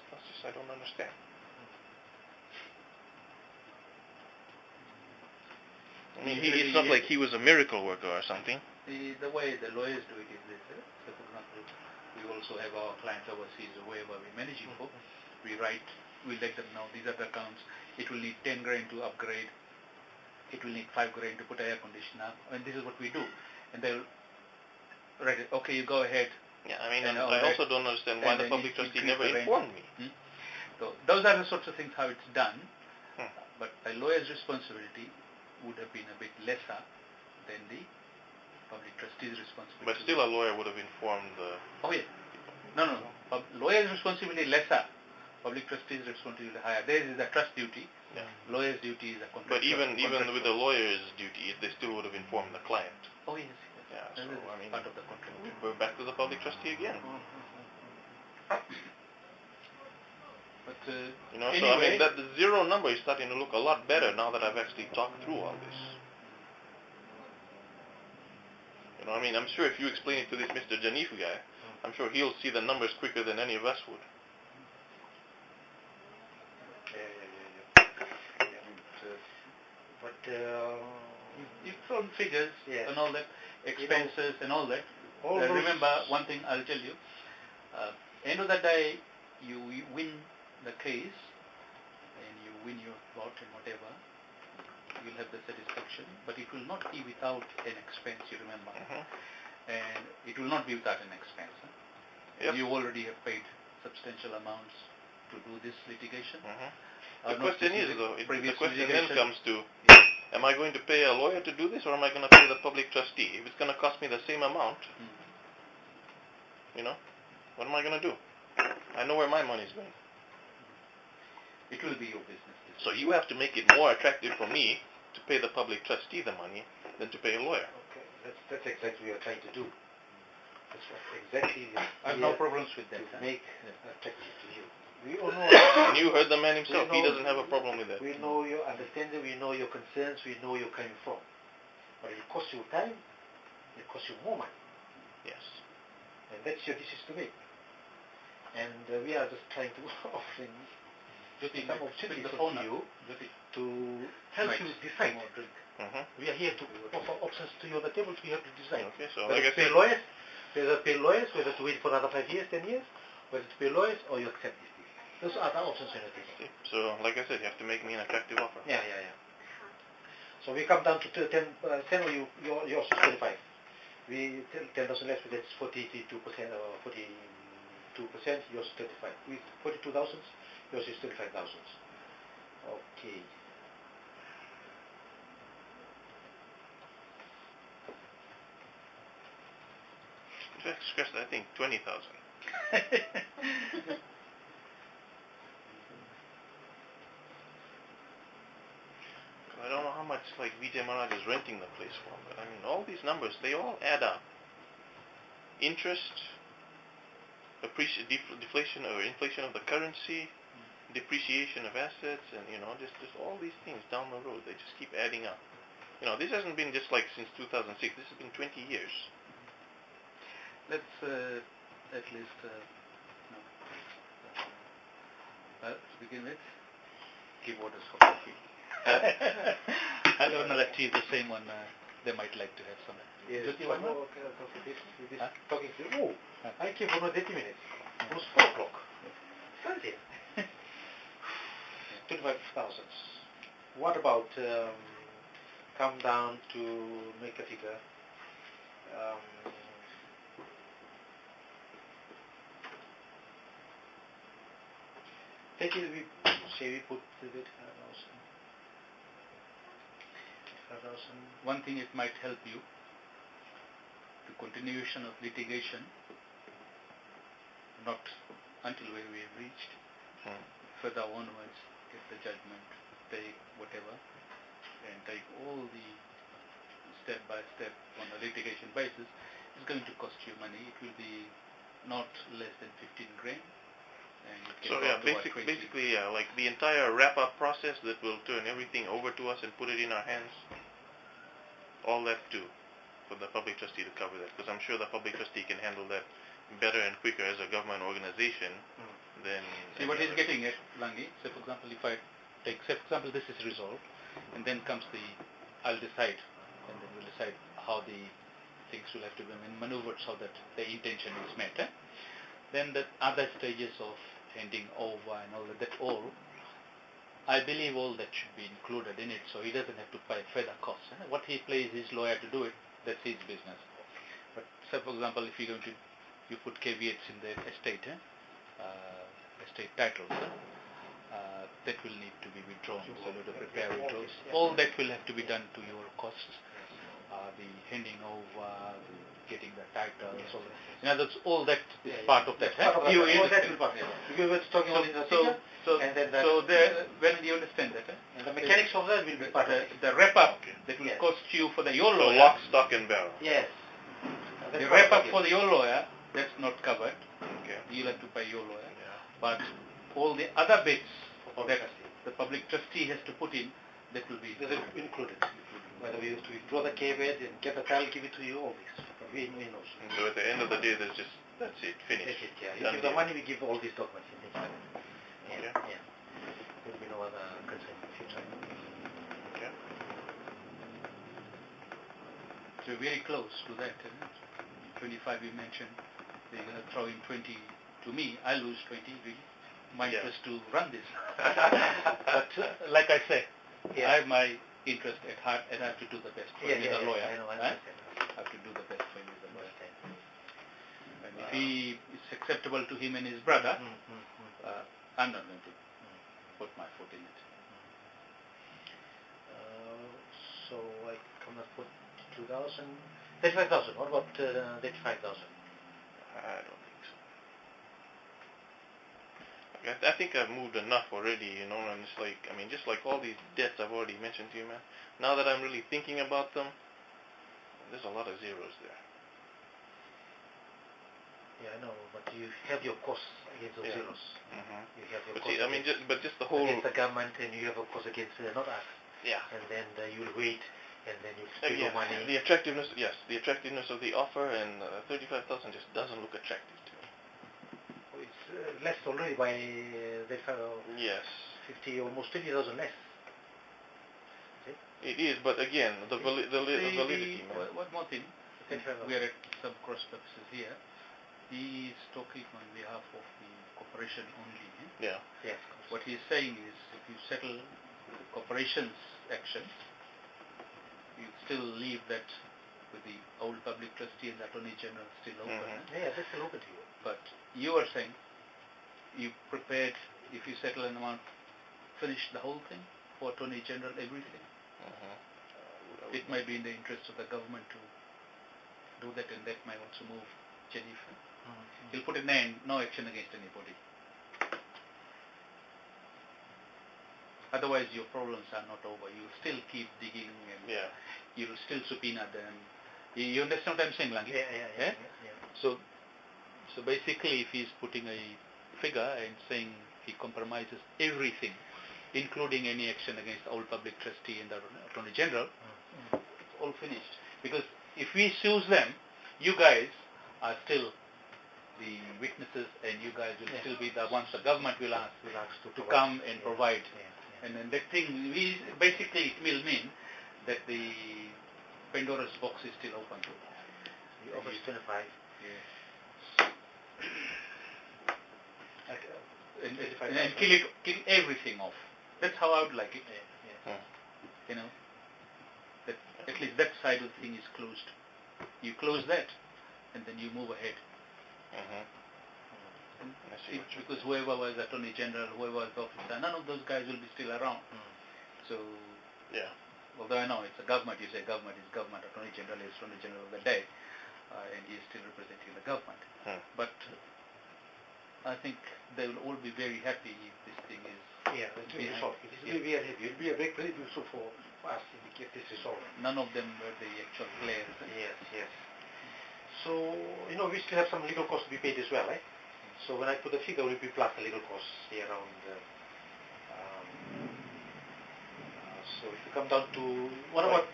That's just, I don't understand. I mean, it's not like he was a miracle worker or something. The way the lawyers do it is this. So for example, we also have our clients overseas, wherever we're managing for. We let them know these are the accounts. It will need 10 grand to upgrade. It will need 5 grand to put air conditioner. And this is what we do. And they'll write it. Okay, you go ahead. Yeah, I mean, I also don't understand why the public trustee never informed me. So those are the sorts of things how it's done. But a lawyer's responsibility would have been a bit lesser than the public trustee's responsibility. But still a lawyer would have informed the... Oh yeah. No. Lawyer's responsibility lesser. Public trustee's responsibility higher. There is a trust duty. Yeah. Lawyer's duty is a contract. But even with the lawyer's duty, they still would have informed the client. Oh yes. Yeah, so I mean, part of the contract. We're back to the public trustee again. But anyway, so I mean that the 0 number is starting to look a lot better now that I've actually talked through all this. I mean, I'm sure if you explain it to this Mr. Janifu guy, I'm sure he'll see the numbers quicker than any of us would. But you've thrown figures and all that, expenses and all that. Remember one thing I'll tell you. End of the day, you win the case and you win your plot and whatever, you'll have the satisfaction, but it will not be without an expense, you remember. And it will not be without an expense. Yep. You already have paid substantial amounts to do this litigation. The question is, though, the question then comes to, am I going to pay a lawyer to do this, or am I going to pay the public trustee? If it's going to cost me the same amount, what am I going to do? I know where my money is going. It will be your business. So you have to make it more attractive for me to pay the public trustee the money than to pay a lawyer. Okay, that's exactly what we are trying to do. That's exactly I have no problems with that. to make Yeah. attractive to you. We all know. And you heard the man himself. He know- doesn't have a problem with that. We know your understanding. We know your concerns. We know you're coming from. But it costs you time. It costs you more money, Yes. and that's your decision to make. And we are just trying to offering Jyoti, some pick opportunities the for phone up. you Jyoti, to help Max, you decide. more drink. Mm-hmm. We are here to offer options to you on the table for you have to decide. Okay, so Whether like I to pay said, lawyers, whether to wait for another 5 years, 10 years, whether to pay lawyers or you accept this deal. Those are the options on the table. see, so like I said, you have to make me an attractive offer. Yeah. So we come down to 10, or yours is 25. We 10,000 less, that's 42%, or 42%, yours is 25. We 42,000, yours is 25,000. Okay. Just stressed, I think 20,000. I don't know how much like Vijay Maharaj is renting the place for, but I mean all these numbers, they all add up. Interest, deflation or inflation of the currency, depreciation of assets, and just all these things down the road, they just keep adding up. This hasn't been just like since 2006. This has been 20 years. Let's at least no. To begin with, give orders for coffee. I'll order like tea, the same one. They might like to have some. Yes, Jyoti, one more? with this Huh? talking to you. Oh, Huh? I came for another 30 minutes. It was 4 o'clock. Sunset. 25,000. What about come down to make a figure? Take it, we put it 5,000. One thing it might help you, the continuation of litigation, not until where we have reached, further onwards, get the judgment, take whatever, and take all the step by step on a litigation basis, it's going to cost you money. It will be not less than 15 grand. And it can So go yeah, to what, 20? basically, like the entire wrap-up process that will turn everything over to us and put it in our hands. All that too, for the public trustee to cover that, because I'm sure the public trustee can handle that better and quicker as a government organization than. See what he's getting at, Langi. Say for example, if I take, say for example, this is resolved, and then comes I'll decide, and then we'll decide how the things will have to be maneuvered so that the intention is met. Then the other stages of handing over and all, I believe all that should be included in it, so he doesn't have to pay further costs. What he pays his lawyer to do it, that's his business. But say for example, if you're going to, you put caveats in the estate, estate titles, that will need to be withdrawn. So you have to prepare withdrawals. All that will have to be done to your costs. The handing over, getting the titles, all that is part of that. You understand? You were talking only the figure, and then when do you understand that? And the mechanics of that will be part of it. The wrap-up that will cost you for your So lawyer. lock, stock, and barrel. Yes. The wrap-up for your lawyer, that's not covered. Okay. You'll have to pay your lawyer. Yeah. But all the other bits that the public trustee has to put in, that will be included. Whether we have to withdraw the caveat and get the title, give it to you, all this. But we know. And so at the end of the day, that's it, finished. That's it, yeah. You Done give the deal. money, we give all these documents and things like that. Okay. Yeah. There will be no other concern in the future. Okay. So we're very close to that, isn't it? 25 you mentioned, they're going to throw in 20 to me. I lose 20, really. My interest to run this. But like I said, I have my interest at heart and I have to do the best for him as a lawyer. I know, I right? understand. I have to do the best for him as a lawyer. And if it's acceptable to him and his brother, I'm not going to put my foot in it. So I come up with 2,000, 35,000. What about 35,000? I don't think so. I think I've moved enough already, and it's like, just like all these debts I've already mentioned to you, man. Now that I'm really thinking about them, there's a lot of zeros there. Yeah, I know, but you have your costs against those Yeah. zeros. Mm-hmm. You have your But costs see, I mean, against, just the whole. against the government, and you have a cost against not us. Yeah. And then you'll wait, and then you'll spend Yeah. your money. The attractiveness, yes, the attractiveness of the offer, and 35,000 just doesn't look attractive to me. It's less already by the Yes. 50, almost 20,000 less. It is, but again, the validity, man. One more thing. We are at some cross purposes here. He is talking on behalf of the corporation only. Yeah. Yes. What he is saying is, if you settle corporation's actions, you still leave that with the old public trustee and attorney general still open. Yeah, that's still open to you. But you are saying you prepared, if you settle an amount, finish the whole thing for attorney general, everything. It might be in the interest of the government to do that, and that might also move Jennifer. He'll put an end, no action against anybody. Otherwise, your problems are not over. You'll still keep digging, and you'll still subpoena them. You understand what I'm saying, Langi? Yeah. So basically, if he's putting a figure and saying he compromises everything, including any action against the old public trustee and the attorney general, it's all finished. Because if we sue them, you guys are still the witnesses, and you guys will still be the ones the government will ask to come and provide. And then that thing, basically it will mean that the Pandora's box is still open. You offer 25. And kill everything off. That's how I would like it. You know, that at least that side of the thing is closed. You close that, and then you move ahead. Because whoever was attorney general, whoever was officer, none of those guys will be still around. So, although I know it's a government, you say government is government, attorney general is attorney general of the day, and he is still representing the government. But I think they will all be very happy if this thing is resolved. It will be very happy. It will be a very useful for us if we get this resolved. None of them were the actual players. Yes. So, we still have some legal costs to be paid as well, So when I put the figure, it will be plus the legal costs here around. So if you come down to, what about?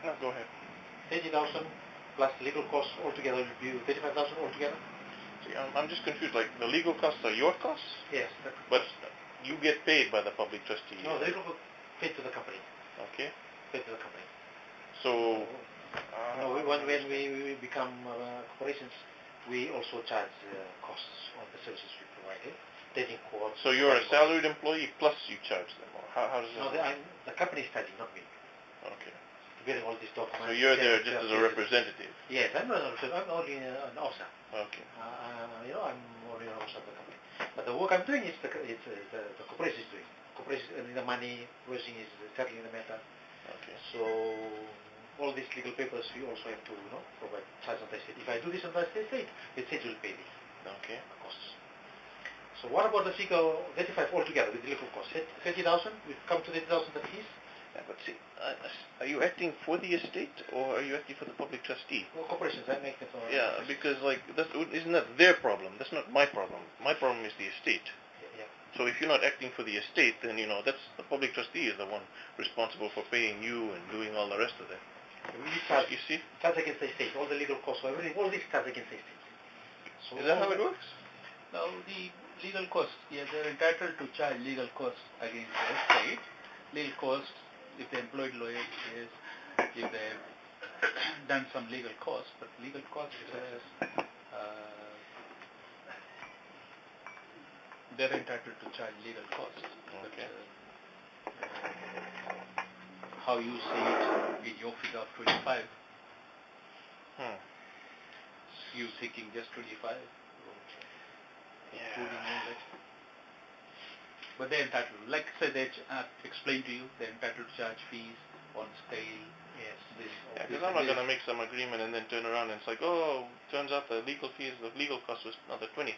No, go ahead. 30,000 plus the legal costs altogether will be 35,000 altogether. See, I'm just confused. Like the legal costs are your costs? Yes. But you get paid by the public trustee. No, the legal costs paid to the company. Okay. Paid to the company. So. When we become corporations, we also charge costs on the services we provide. Taking courts. So you're a salaried employee plus you charge them, or how does that work? The company is charging, not me. Okay. Getting all these documents. So you're there just as a representative. Yes, I'm not a representative. I'm only an officer. Okay. I'm only an officer of the company. But the work I'm doing is the corporation is doing. Corporation earning the money, corporation is settling the matter. Okay. So all these legal papers we also have to provide charge on the state. If I do this on the state will pay me. Okay. The costs. So what about the figure 35 altogether with the legal costs? 30,000? We've come to 30,000 at least. Yeah, but see, are you acting for the estate or are you acting for the public trustee? Well, corporations, I make it for because isn't that their problem? That's not my problem. My problem is the estate. Yeah. So if you're not acting for the estate, then that's the public trustee is the one responsible for paying you and doing all the rest of it. You see? Charge against the estate, all the legal costs, everything, all this charge against the estate. So is that how it works? Now the legal costs, they're entitled to charge legal costs against the estate. Legal costs, if they employed lawyers, yes, if they've done some legal costs, but legal costs, they're entitled to charge legal costs. Okay. But how you see it in your figure of 25, you thinking just 25, including all that. But they're entitled, like I said, they explained to you, they're entitled to charge fees on scale. Yes. Because I'm not going to make some agreement and then turn around and it's like, turns out the legal cost was another 20,000.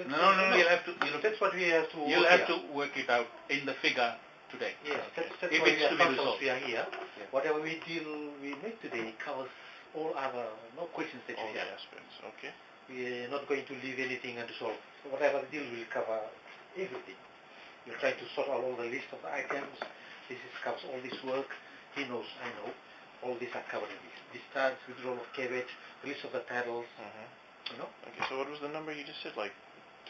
No, you'll have to. That's what we have to. You'll have to work it out in the figure today. Yes, okay. That's if why it's to be resolved. We are here. Whatever we make today covers all other questions that you have. Yes. Okay. We are not going to leave anything unsolved. So whatever the deal will cover everything. We're trying to sort out all the list of the items. This is covers all this work. He knows, I know. All these are covered in this. Discharge, withdrawal of cabbage, release of the paddles. You know? Okay, so what was the number you just said? Like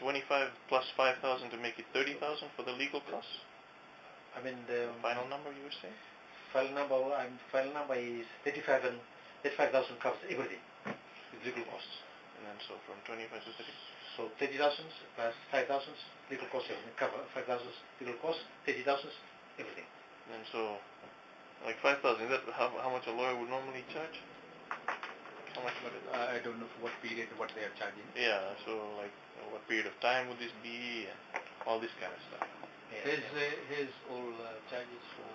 25 plus 5,000 to make it 30,000 for the legal costs? I mean The final number you were saying? final number is 35,000 covers everything with legal costs. And then so from 25 to 30. So 30,000 plus 5,000 legal costs, everything cover 5,000 legal costs, 30,000 everything. And so, like 5,000, is that how much a lawyer would normally charge? How much would it? I don't know for what period, what they are charging. Yeah, so like what period of time would this be and all this kind of stuff. His all charges for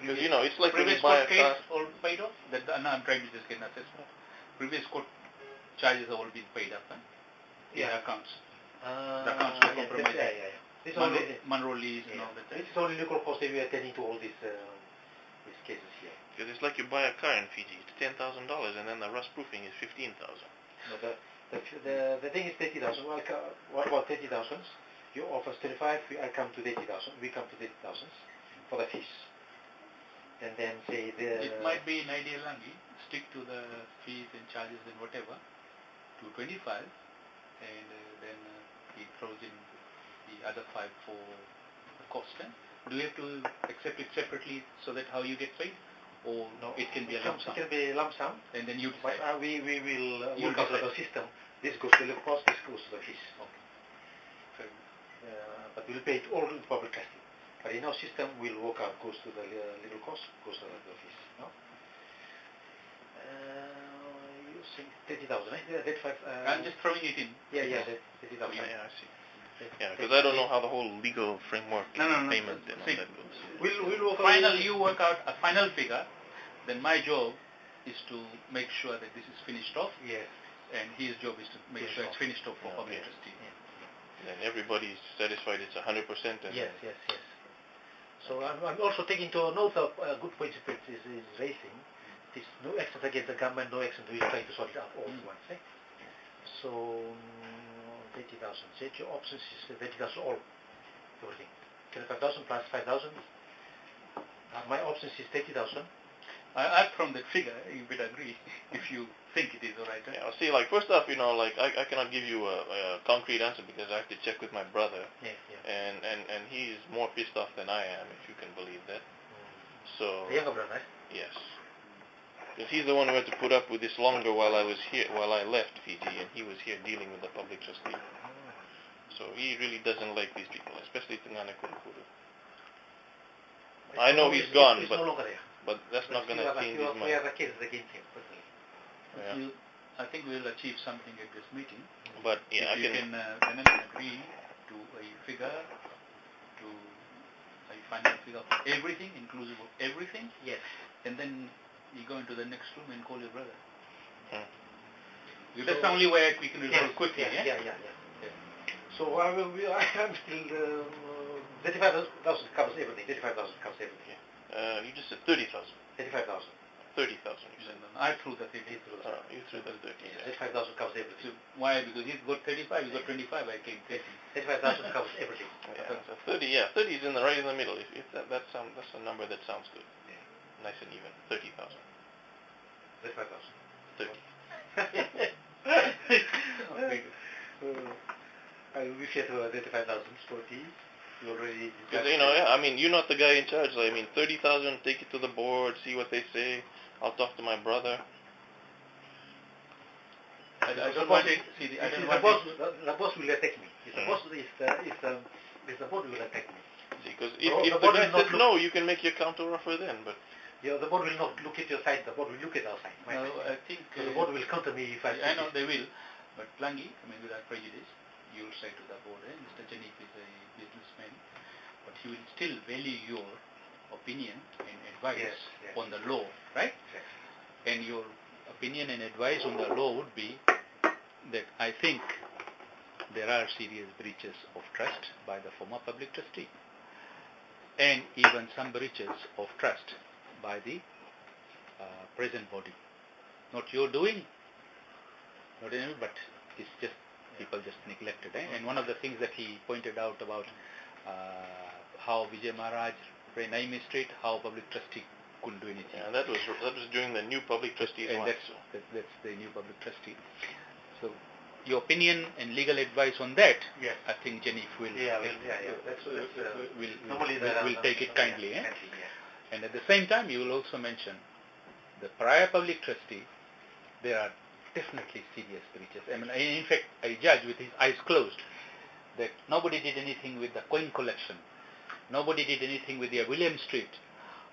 Because, you know, it's like when previous you buy court a car. case all paid off. No, I'm trying to just get an assessment. Previous court charges have all been paid up, huh? In the accounts. The accounts were compromised. Yeah. This Monroe lease and all that. This is only legal cost that we are attending to all these cases here. Because it's like you buy a car in Fiji, it's $10,000 and then the rust proofing is 15,000. No, the thing is 30,000. Well, what about 30,000? You offer 25, I come to 30,000. We come to 30,000 for the fees. And then say It might be an ideal, Langi, stick to the fees and charges and whatever to 25, and then he throws in the other 5 for the cost. Do you have to accept it separately so that how you get paid? Or no, it can be a lump sum? It can be a lump sum. And then you decide. But we will You'll work out decide. the system. This goes to the cost, this goes to the fees. Okay. Fair enough. But we'll pay it all to the public trustee. But in our system, we'll work out, goes to the legal cost, goes to the fees. No? You say 30,000, right? I'm just throwing it in. Yeah, 30,000. Yeah, I see. Yeah, because I don't know how the whole legal framework and payment and all See, that goes. We'll work final, you work out a final figure, then my job is to make sure that this is finished off, Yes. and his job is to make sure it's finished off for public trustee. And everybody's satisfied it's 100%. And Yes. So I'm also taking to note of a good point is raising. There's no action against the government, no action. We're trying to sort it out all at once. So 30,000. Set your options is 30,000 all. Everything. 25,000 plus 5,000. My options is 30,000. I from that figure, you would agree if you think it is all right. Yeah, see, like first off, you know, like I cannot give you a concrete answer because I have to check with my brother. Yeah. And he's more pissed off than I am, if you can believe that. So. The younger brother. Yes. Because he's the one who had to put up with this longer while I was here, while I left Fiji, and he was here dealing with the public trustee. So he really doesn't like these people, especially Tangana Kurukuru. I know he's gone, but no longer there. But that's not going to change his mind. We have a case against him, personally. I think we will achieve something at this meeting. But yeah, if you can agree to a figure, to a final figure for everything, inclusive of everything. Yes. And then you go into the next room and call your brother. So that's the only way we can resolve quickly. Yeah. So I am still 35,000 covers everything. 35,000 covers everything. You just said 30,000. 35,000. 30,000. You said. No. I threw the 30. You threw the 30. Yeah. 35,000 covers everything. So why? Because he's got 35. He's got 25. I came 30. 35,000 covers everything. Yeah, so 30. Yeah, 30 is right in the middle. If that's a number that sounds good. Yeah. Nice and even. 30,000. 35,000. 30. I wish it were 35,000 40. You already. Because I mean, you're not the guy in charge. I mean, 30,000. Take it to the board. See what they say. I'll talk to my brother. I don't want it. The boss will attack me. If the boss, if the board will attack me. Because if the guy says no, you can make your counter offer then. But the board will not look at your side. The board will look at our side. No, I think so the board will counter me if I know they will. But Langi, without prejudice, you will say to the board, Mr. Janik is a businessman, but he will still value your opinion and advice on the law, right? Yes. And your opinion and advice on the law would be that I think there are serious breaches of trust by the former public trustee, and even some breaches of trust by the present body. Not your doing, not anymore, but it's just people just neglected. And one of the things that he pointed out about how Vijay Maharaj ran Naimi Street, how public trustee couldn't do anything. Yeah, that was during the new public trustees. And that's the new public trustee. So your opinion and legal advice on that, Yes. I think Jenny will will take it kindly. And at the same time, you will also mention the prior public trustee. There are definitely serious breaches. I mean, in fact, I judge with his eyes closed that nobody did anything with the coin collection. Nobody did anything with the William Street.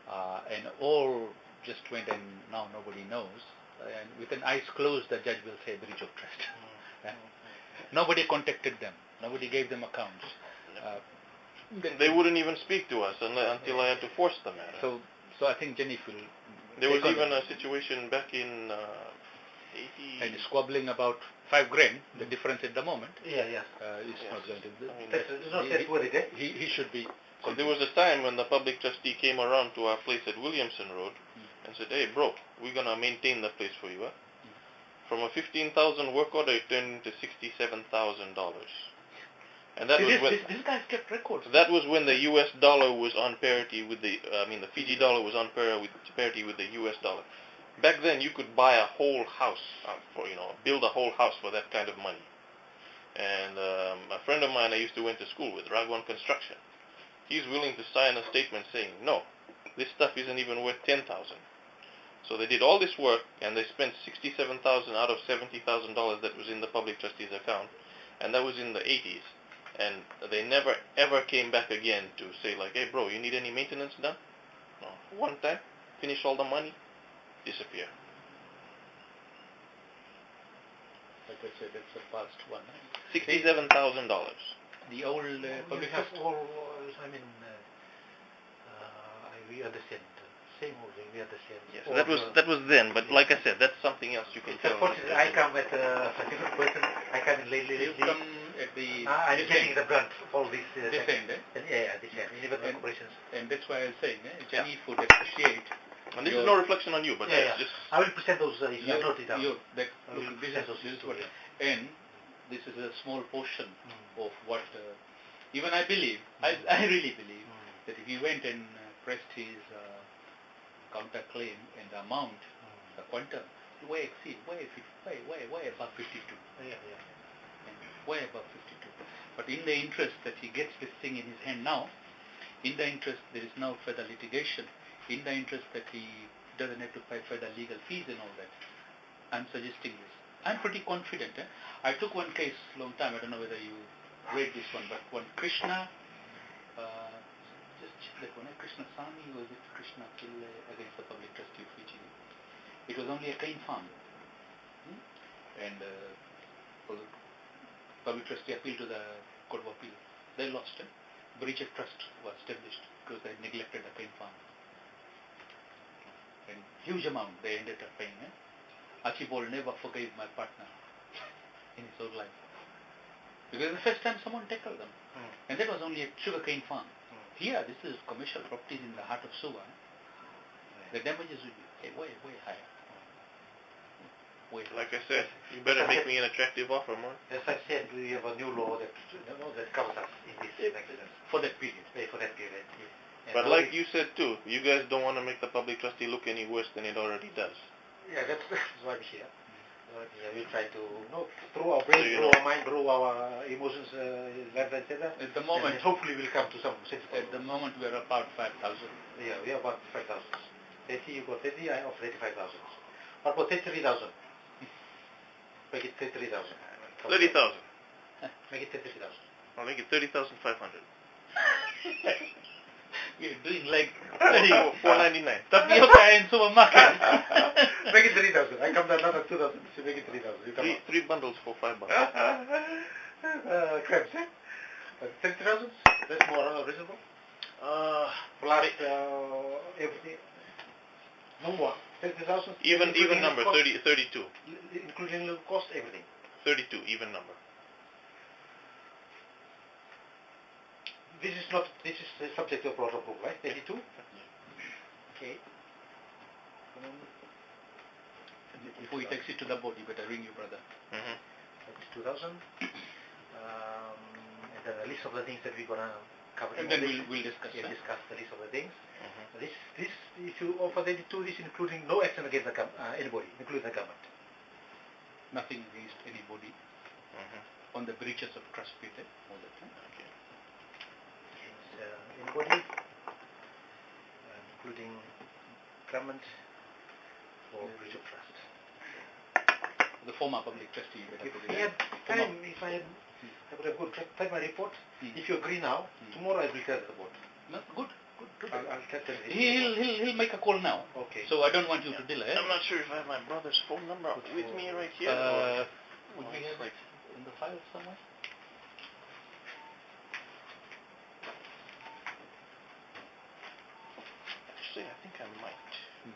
And all just went, and now nobody knows. And with an eyes closed, the judge will say breach of trust. Nobody contacted them. Nobody gave them accounts. They wouldn't even speak to us until I had to force the matter. So I think Jennifer will. There was even a situation back in 80. And squabbling about $5,000, the difference at the moment. Yes. Is not going to. That's not yet what it is. He should be. So there was a time when the public trustee came around to our place at Williamson Road and said, "Hey, bro, we're gonna maintain the place for you." Huh? From a 15,000 work order, it turned into $67,000. And that was when this guy kept records. That was when the U.S. dollar was on parity with the Fiji dollar was on parity with the U.S. dollar. Back then, you could buy a whole house build a whole house for that kind of money. And a friend of mine I used to went to school with, Ragwan Construction, he's willing to sign a statement saying, no, this stuff isn't even worth $10,000. So they did all this work, and they spent $67,000 out of $70,000 that was in the public trustee's account, and that was in the 80s. And they never ever came back again to say like, hey bro, you need any maintenance done? No. One time, finish all the money, disappear. Like I said, that's the past one. $67,000. The old public trustee. We understand. Same old thing, we understand. Yes, that was then, but like I said, that's something else you can tell. Unfortunately, I come at a different person. I come in lately. You come at the. I'm getting the brunt of all these. This end, Yeah, this end. Individual corporations. And that's why I was saying, Jenny would appreciate. And this is no reflection on you, but just. I will present those issues. You note it down. This is what. And this is a small portion of what. Even I believe, I really believe that if you went and pressed his counterclaim and the amount, the quantum, way above 52. Way above 52. But in the interest that he gets this thing in his hand now, in the interest there is now further litigation, in the interest that he doesn't have to pay further legal fees and all that, I'm suggesting this. I'm pretty confident. I took one case long time, I don't know whether you read this one, but when Krishna, just check that one, Krishna Sami, was it Krishna Pillai against the public trustee of Fiji? It was only a cane farm. And public trustee appealed to the Court of Appeal. They lost. Breach of trust was established because they neglected the cane farm. And huge amount they ended up paying. Archibald never forgave my partner in his whole life. Because the first time someone tackled them. And that was only a sugarcane farm. Here, this is commercial properties in the heart of Suva. The damages will be way higher. Like I said, you better make me an attractive offer, man. As I said, we have a new law that covers us in this mechanism. For that period. For that period. But like you said too, you guys don't want to make the public trustee look any worse than it already does. Yeah, that's why we're here. We try to, through our brain, through our mind, through our emotions, etc. At the moment, and hopefully we'll come to some sensible. At the moment, we are about 5,000. Yeah, we are about 5,000. 30, you got 30, I offer 35,000. What about 33,000? Make it 33,000. 30,000. Make it 33,000. I'll make it 30,500. We're doing like 499. tapioca in supermarket. Make it 3,000. I come down another 2,000. So make it 3,000. Three bundles for $5. Crabs, 30,000? That's more reasonable. Plus everything. No more. 30,000. Even number, 32. Including the cost, everything. 32, even number. This is subject to broad approval, right? 32? Okay. Before he takes it to the board, you better ring your brother. 42,000. And then a list of the things that we're gonna cover. And then we'll discuss. Yeah, discuss the list of the things. This, if you offer 32, this including no action against the anybody, including the government. Nothing against anybody on the breaches of trust period all the time. Okay. Anybody, including government or breach of trust. The former public trustee. If we had time, if I would have good type my report. If you agree now, tomorrow I will tell the board. No, good. I'll tell him. He'll make a call now. Okay. So I don't want you to delay. I'm not sure if I have my brother's phone number with me right here. Would we have it in the file somewhere? Actually, I think I might. You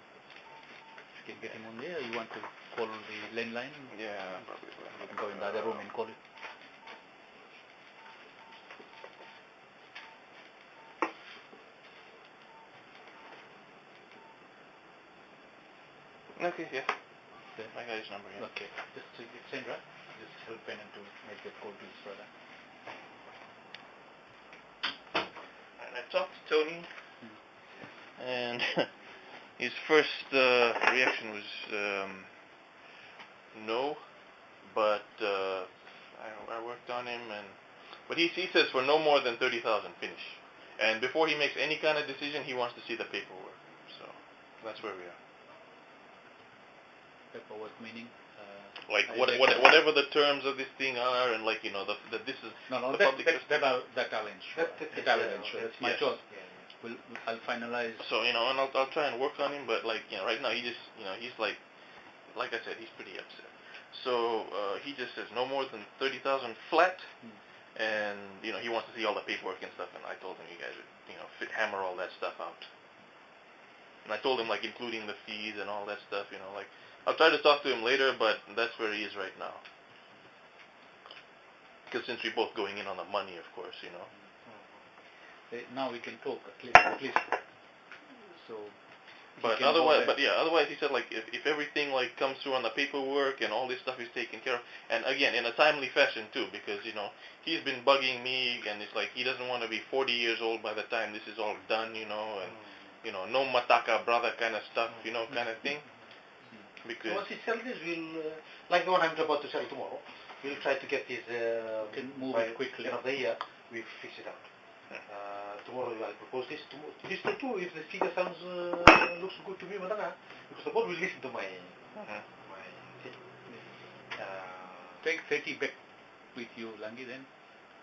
can get him on there. You want to call the landline? Yeah, probably. You can go in the other room and call it. Okay, yeah. I got his number, yeah. Okay. Just Sandra, just help Brennan to make that call to his brother. And I talked to Tony, and his first reaction was no, but I worked on him, but he says for no more than 30,000 finish. And before he makes any kind of decision, he wants to see the paperwork. So that's where we are. Paperwork meaning? Like whatever the terms of this thing are, and like this is No, the that I'll ensure. That I will ensure. It's my choice. I'll finalize. So and I'll try and work on him, but like right now he just he's like I said, he's pretty upset. So he just says no more than 30,000 flat, and he wants to see all the paperwork and stuff. And I told him you guys would hammer all that stuff out. And I told him like including the fees and all that stuff. Like I'll try to talk to him later, but that's where he is right now. Because since we're both going in on the money, of course, Now we can talk at least. So. But otherwise he said like if everything like comes through on the paperwork and all this stuff is taken care of, and again in a timely fashion too, because he's been bugging me, and it's like he doesn't want to be 40 years old by the time this is all done, and no mataka brother kind of stuff, kind of thing. Because so once he sells this, we'll like the one I'm about to sell tomorrow. We'll try to get this can move by it quickly. end of the year. We fix it out. Tomorrow I'll propose this. This too, if the figure sounds looks good to me, because the board will listen to my thing. Take 30 back with you, Langi. Then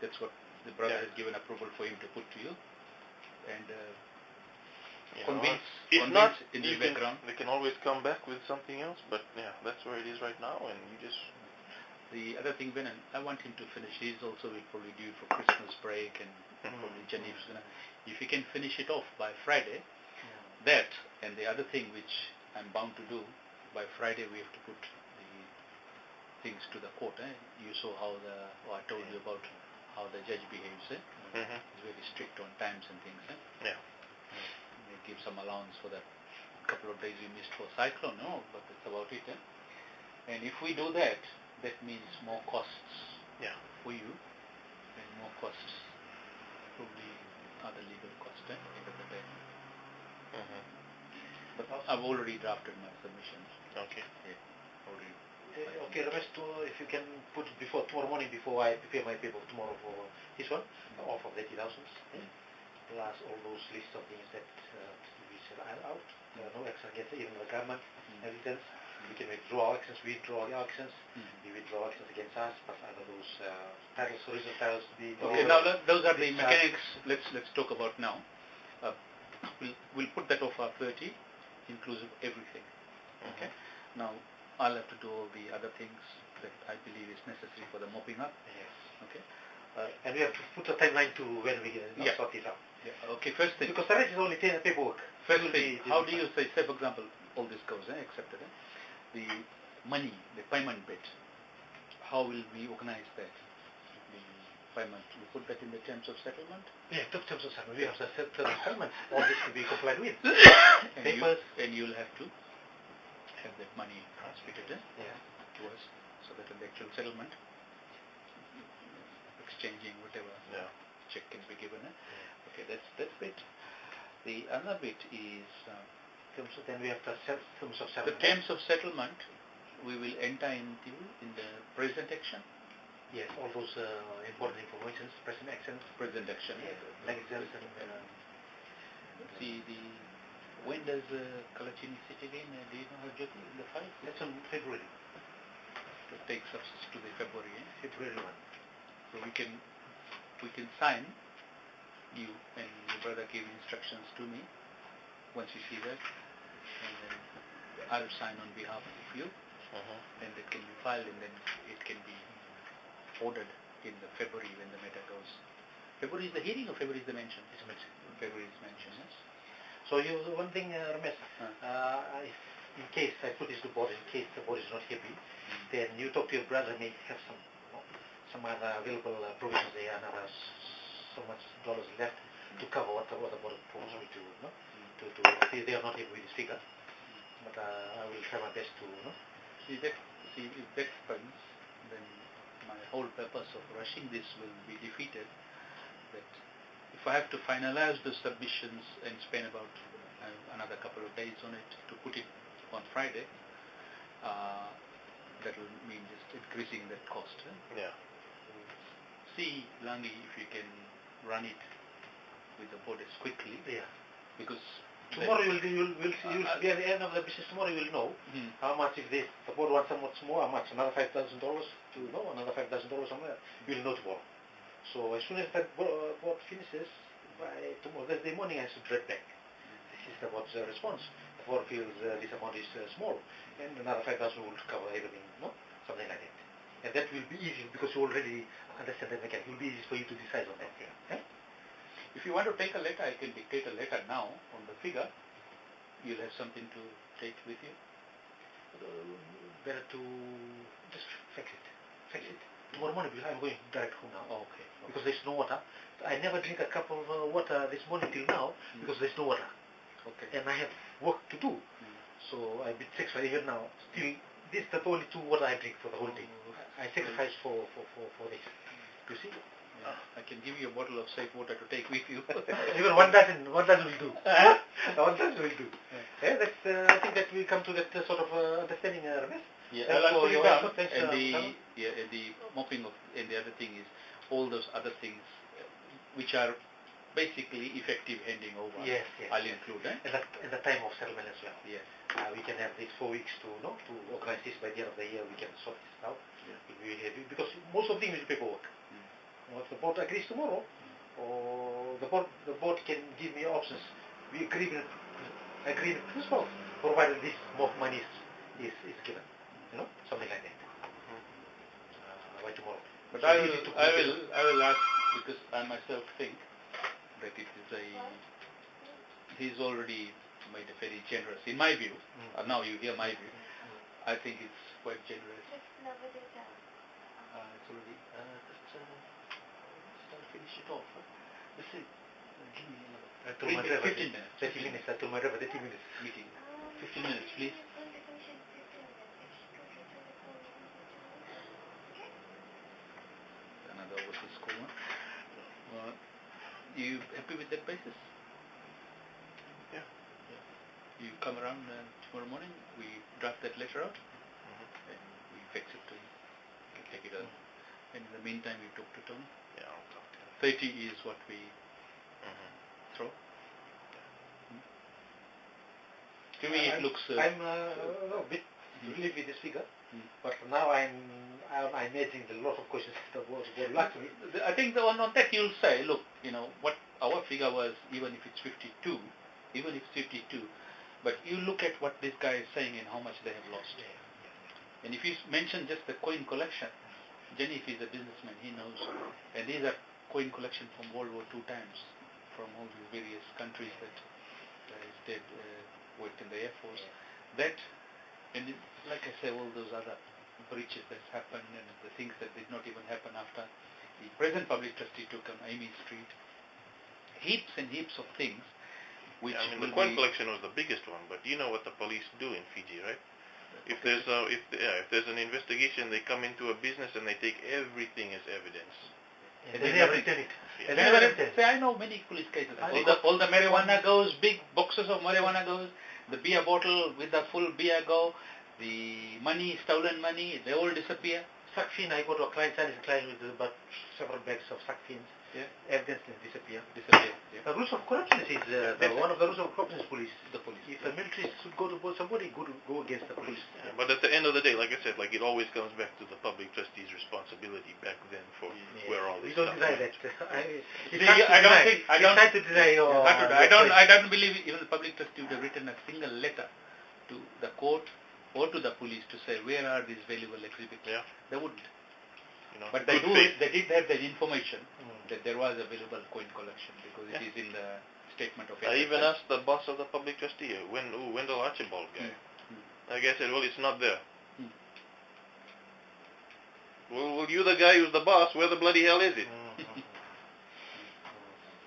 that's what the brother has given approval for him to put to you, and convince in the background. They can always come back with something else, but yeah, that's where it is right now, and you just. The other thing, Benan, I want him to finish. He's also will probably due for Christmas break, and probably Geneva's gonna. If he can finish it off by Friday, that and the other thing which I'm bound to do by Friday, we have to put the things to the court. You saw how I told you about how the judge behaves. He's very strict on times and things. Yeah. They give some allowance for that couple of days you missed for cyclone, but that's about it. And if we do that, that means more costs for you, and more costs, probably other legal costs at the end of the day. But I've already drafted my submissions. Okay. Yeah, already. Okay, the rest if you can put it before tomorrow morning before I prepare my paper tomorrow for this one, off of 80,000, plus all those lists of things that we sell out. No action against even the government, evidence. We can withdraw actions, withdraw the actions. We withdraw actions against us, plus other those titles, original titles. Okay, now those are the mechanics. Let's talk about now. We'll put that off our 30, inclusive everything. Okay. Now I'll have to do all the other things that I believe is necessary for the mopping up. Yes. Okay. And we have to put a timeline to when we can sort it out. Yeah. Okay. First thing. Because the rest is only paperwork. First thing. How do you say for example, all this goes accepted? The money, the payment bit. How will we organize that? The payment. We put that in the terms of settlement. Yeah, terms of settlement. We have the settlement. All this to be complied with. And you'll have to have that money transmitted to us, so that the actual settlement, exchanging whatever check can be given. Okay, that's bit. The other bit is Then we have the terms of the settlement. terms of settlement. We will enter into in the present action. Yes, all those important informations, present actions, Present action. negligence, and See when does Kalachini sit again? Do you know, Jyoti, in the file? that's on February. That takes us to the February. February 1. So we can sign. You and your brother gave instructions to me. Once you see that, and then I'll sign on behalf of you, and it can be filed, and then it can be ordered in the February when the matter goes. February is the hearing, or February is the mention? It's mentioned. February is mention, yes. So one thing, Ramesh, if in case I put this to board, in case the board is not happy, then you talk to your brother, may have some other available provisions there, another so much dollars left to cover what the board proposed me to, if they are not happy with this figure. But I will try my best to, See, if that happens, then my whole purpose of rushing this will be defeated. That if I have to finalize the submissions and spend about another couple of days on it to put it on Friday, that will mean just increasing that cost. Yeah. See, Langi, if you can run it with the board as quickly. Yeah. Because tomorrow you'll be at the end of the business. Tomorrow you will know how much. If the board wants so much more, how much? Another $5,000 to know. Another $5,000 somewhere. You'll know tomorrow. So as soon as that board finishes by tomorrow, Thursday morning, I should write back. This is the board's response. The board feels this amount is small, and another 5,000 will cover everything. Something like that. And that will be easy because you already understand the mechanics. It will be easy for you to decide on that. Okay. If you want to take a letter, I can dictate a letter now on the figure. You'll have something to take with you. Better to just fix it. Fix it. Tomorrow morning, because I'm going direct home now. Oh, okay. Because there's no water. I never drink a cup of water this morning till now because there's no water. Okay. And I have work to do. So I'm a bit sick for even now. Still, this is the only 2 water I drink for the whole day. I sacrifice for this. You see? Yeah. I can give you a bottle of safe water to take with you. Even one dozen will do. One dozen will do. Yeah, that's, I think that we come to that sort of understanding, Ramesh. Yeah, Thanks I'll for put it your down. effort. Thanks, And the mopping of, and the other thing is all those other things which are basically effective handing over. Yes. I'll include. And the time of settlement as well. Yes. We can have these 4 weeks to organize this. By the end of the year, we can sort this out. Because most of things is paperwork. If the board agrees tomorrow, or the board can give me options. We agree in principle, provided this more money is given. Something like that. By tomorrow. But So I easy to will ask, because I myself think that it is he's already made a very generous, in my view. Now you hear my view. I think it's quite generous. It's already. Let's finish it off. Let's see. Give me I told my driver 15 minutes. 30 minutes. I told my driver 30 minutes. Meeting. 15 minutes, please. Another overseas school. You happy with that basis? Yeah. You come around tomorrow morning, we draft that letter out, and we fix it to you. You can take it out. And in the meantime, you talk to Tony. Yeah, I'll talk to him. 30 is what we throw. To me, it looks. I'm a bit relieved with this figure, but now I'm imaging a lot of questions that were asked me. I think on that you'll say, look, what our figure was, even if it's 52, but you look at what this guy is saying and how much they have lost. And if you mention just the coin collection, Jenny, if he's a businessman, he knows, and these are coin collection from World War II times, from all these various countries that his dad worked in the Air Force. That, and like I say, all those other breaches that's happened, and the things that did not even happen after the present public trustee took on Amy Street, heaps and heaps of things. Which the coin collection was the biggest one, but you know what the police do in Fiji, right? If there's an investigation, they come into a business and they take everything as evidence. And they never return it. Yeah. They never return it. Say, I know many police cases. I All the marijuana goes, big boxes of marijuana goes, the beer bottle with the full beer go, the money, stolen money, they all disappear. Sack fin, I go to a client, Chinese client with about several bags of sack fins. Yeah. Evidence disappear. Yeah. The rules of corruption is one of the rules of corruption is police. The police. If a military should go to somebody, go against the police. Yeah, but at the end of the day, like I said, like it always comes back to the public trustee's responsibility back then for where all this We don't stuff deny went. that. I don't believe even the public trustee would have written a single letter to the court or to the police to say where are these valuable exhibits. Yeah. They wouldn't. You know, But good faith. they did have the information that there was available coin collection because it is in the statement of I even assets. asked the boss of the public trustee, Wendell Archibald guy. Like I said, well, it's not there. Well, you the guy who's the boss, where the bloody hell is it?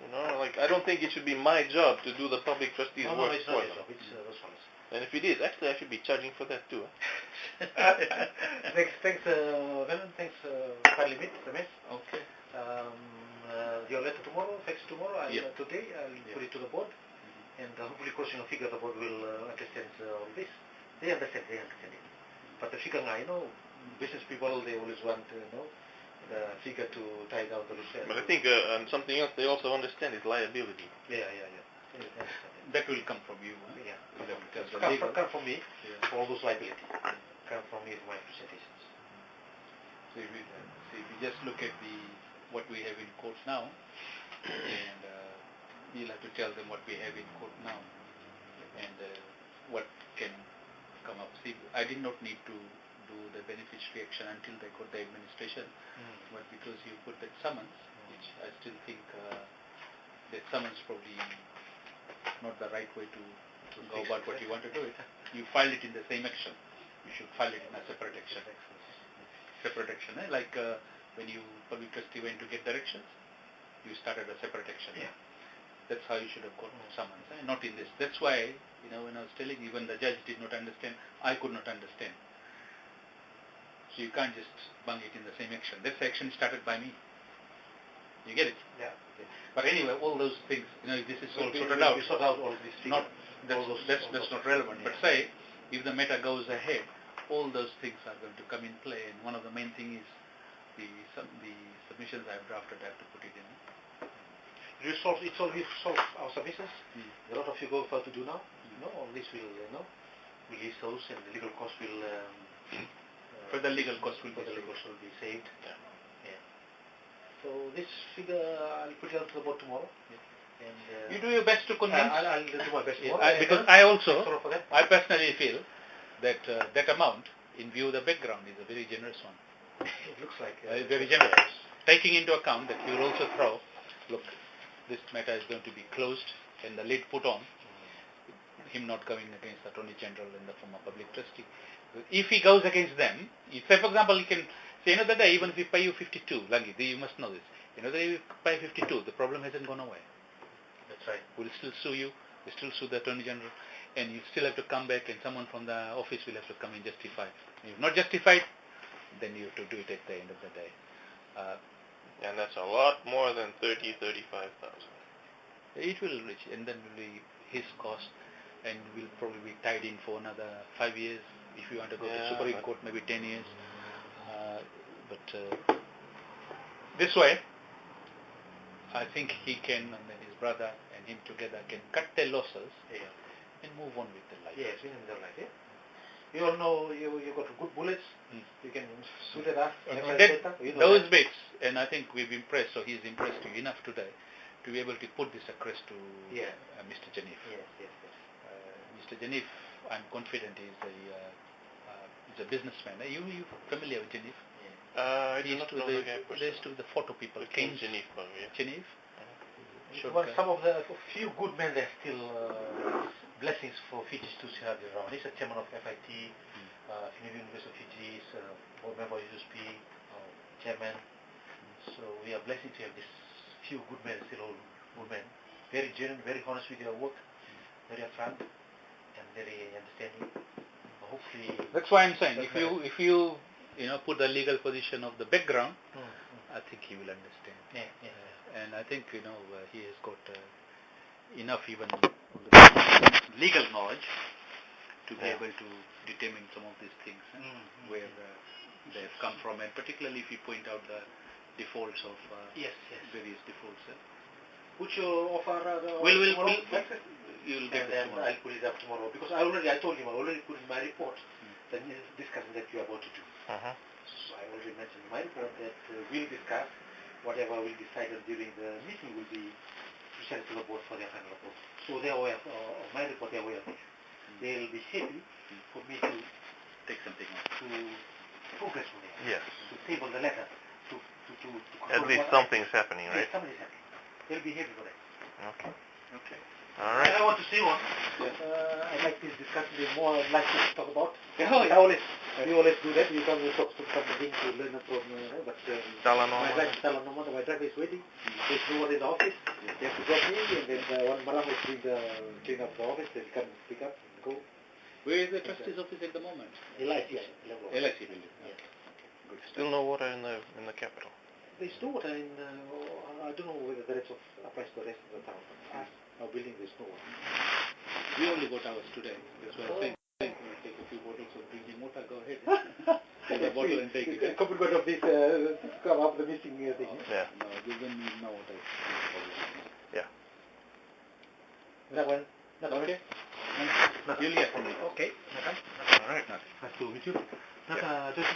You know, like, I don't think it should be my job to do the public trustee's No, work it's not for your them. job. It's those fellas. And if it is, actually, I should be charging for that too. Thanks, Venom. Thanks, Parliament, Ramesh. Okay. Your letter tomorrow, fax tomorrow. Today, I'll put it to the board, and hopefully, crossing a figure, the board will understand all this. They understand it. But the figure, I know, business people, they always want, the figure to tie down the loose ends. But I think and something else they also understand is liability. Yeah. They understand that. That will come from you. Yeah. You'll have to tell the legal. Come from me for all those liability. Come from me for my presentations. So if we just look at what we have in court now, and you'll have to tell them what we have in court now, and what can come up. See, I did not need to do the beneficiary action until they got the administration, but because you put that summons, which I still think that summons probably not the right way to go about what you want to do it. You file it in the same action. You should file it in a separate action. Like when you public trustee went to get directions, you started a separate action. Yeah. That's how you should have got summons, not in this. That's why, when I was telling, even the judge did not understand, I could not understand. So you can't just bung it in the same action. That action started by me. You get it? Yeah. But anyway, all those things, if this is all sorted We out, sort out all these things. that's not relevant. But say, if the matter goes ahead, all those things are going to come in play, and one of the main thing is the submissions I've drafted. I have to put it in. We solve our submissions. A lot of you go for to do now. All this will release those, and the legal cost will. For the legal cost will be saved. Yeah. So this figure I'll put it out to the board tomorrow. And you do your best to convince. I'll do my best tomorrow. Because I personally feel that that amount, in view of the background, is a very generous one. It looks like very generous. Taking into account that you will also throw, look, this matter is going to be closed and the lid put on, him not going against the Attorney General and the former public trustee. If he goes against them, say for example, he can say, the day, even if we pay you 52, Lagi, you must know this, the day we pay 52, the problem hasn't gone away. That's right. We'll still sue you, we'll still sue the Attorney General, and you still have to come back and someone from the office will have to come and justify. If not justified, then you have to do it at the end of the day. And that's a lot more than 35,000. It will reach, and then will be his cost, and will probably be tied in for another 5 years. If you want to go to Supreme Court, maybe 10 years. But this way, I think he can, and then his brother and him together can cut their losses and move on with their life. Yes, we in their life. Yeah. We all know you got good bullets. You can shoot at us. Those bits, and I think we've impressed, or he's impressed you enough today to be able to put this across to Mr. Janif. Yes. Mr. Janif, I'm confident he's a businessman. Are you familiar with Janif? I do not know the guy personally. There's the photo people. King Janif, yeah. Janif? Some of the few good men, they're still blessings for Fiji to have around. He's a chairman of FIT, University of Fiji, board member of USP, chairman. So we are blessed to have this few good men, still all good men. Very genuine, very honest with their work, very upfront, and very understanding. hopefully. That's why I'm saying, Doesn't if you put the legal position of the background, Mm. I think he will understand. Yeah, yeah. And I think he has got enough even of the legal knowledge to be Yeah. able to determine some of these things, where they have come from, and particularly if you point out the defaults of Yes, yes. various defaults. Which of our We'll breakfast? you'll get And this then tomorrow. I'll put it up tomorrow because I told him I already put in my report the discussion that we are about to do. Uh-huh. So I already mentioned in my report that we'll discuss whatever we decided during the meeting will be presented to the board for their final approval. So they are aware of my report, they are aware of this. They'll be happy for me to Take something on. to progress from there. Yes. To table the letter. To At least something's happening, right? Yes, something is happening. They'll be happy for that. Okay. Okay. All right. I want to see one. I like this discussion. There's more I'd like to talk about. Oh, We always do that. We come to talk to something to learn from, but Melanoma. my driver is waiting. There's no one in the office. They have to drop me, and then one madam is doing the clean up the office. They come pick up and go. Where is the trustee's office at the moment? LIC building. Yeah. Good. Still no water in the capital. There's no water in, I don't know whether the rest applies to the rest of the town. Our building, there's no water. We only got ours today. That's why I think we'll take a few bottles of drinking water. Go ahead. Take a bottle and take it. A couple of this come up the missing thing. Yeah. No, we don't need no water. Yeah. That one? Okay. You'll hear from me. Okay. All right. Nice to meet you. Joseph.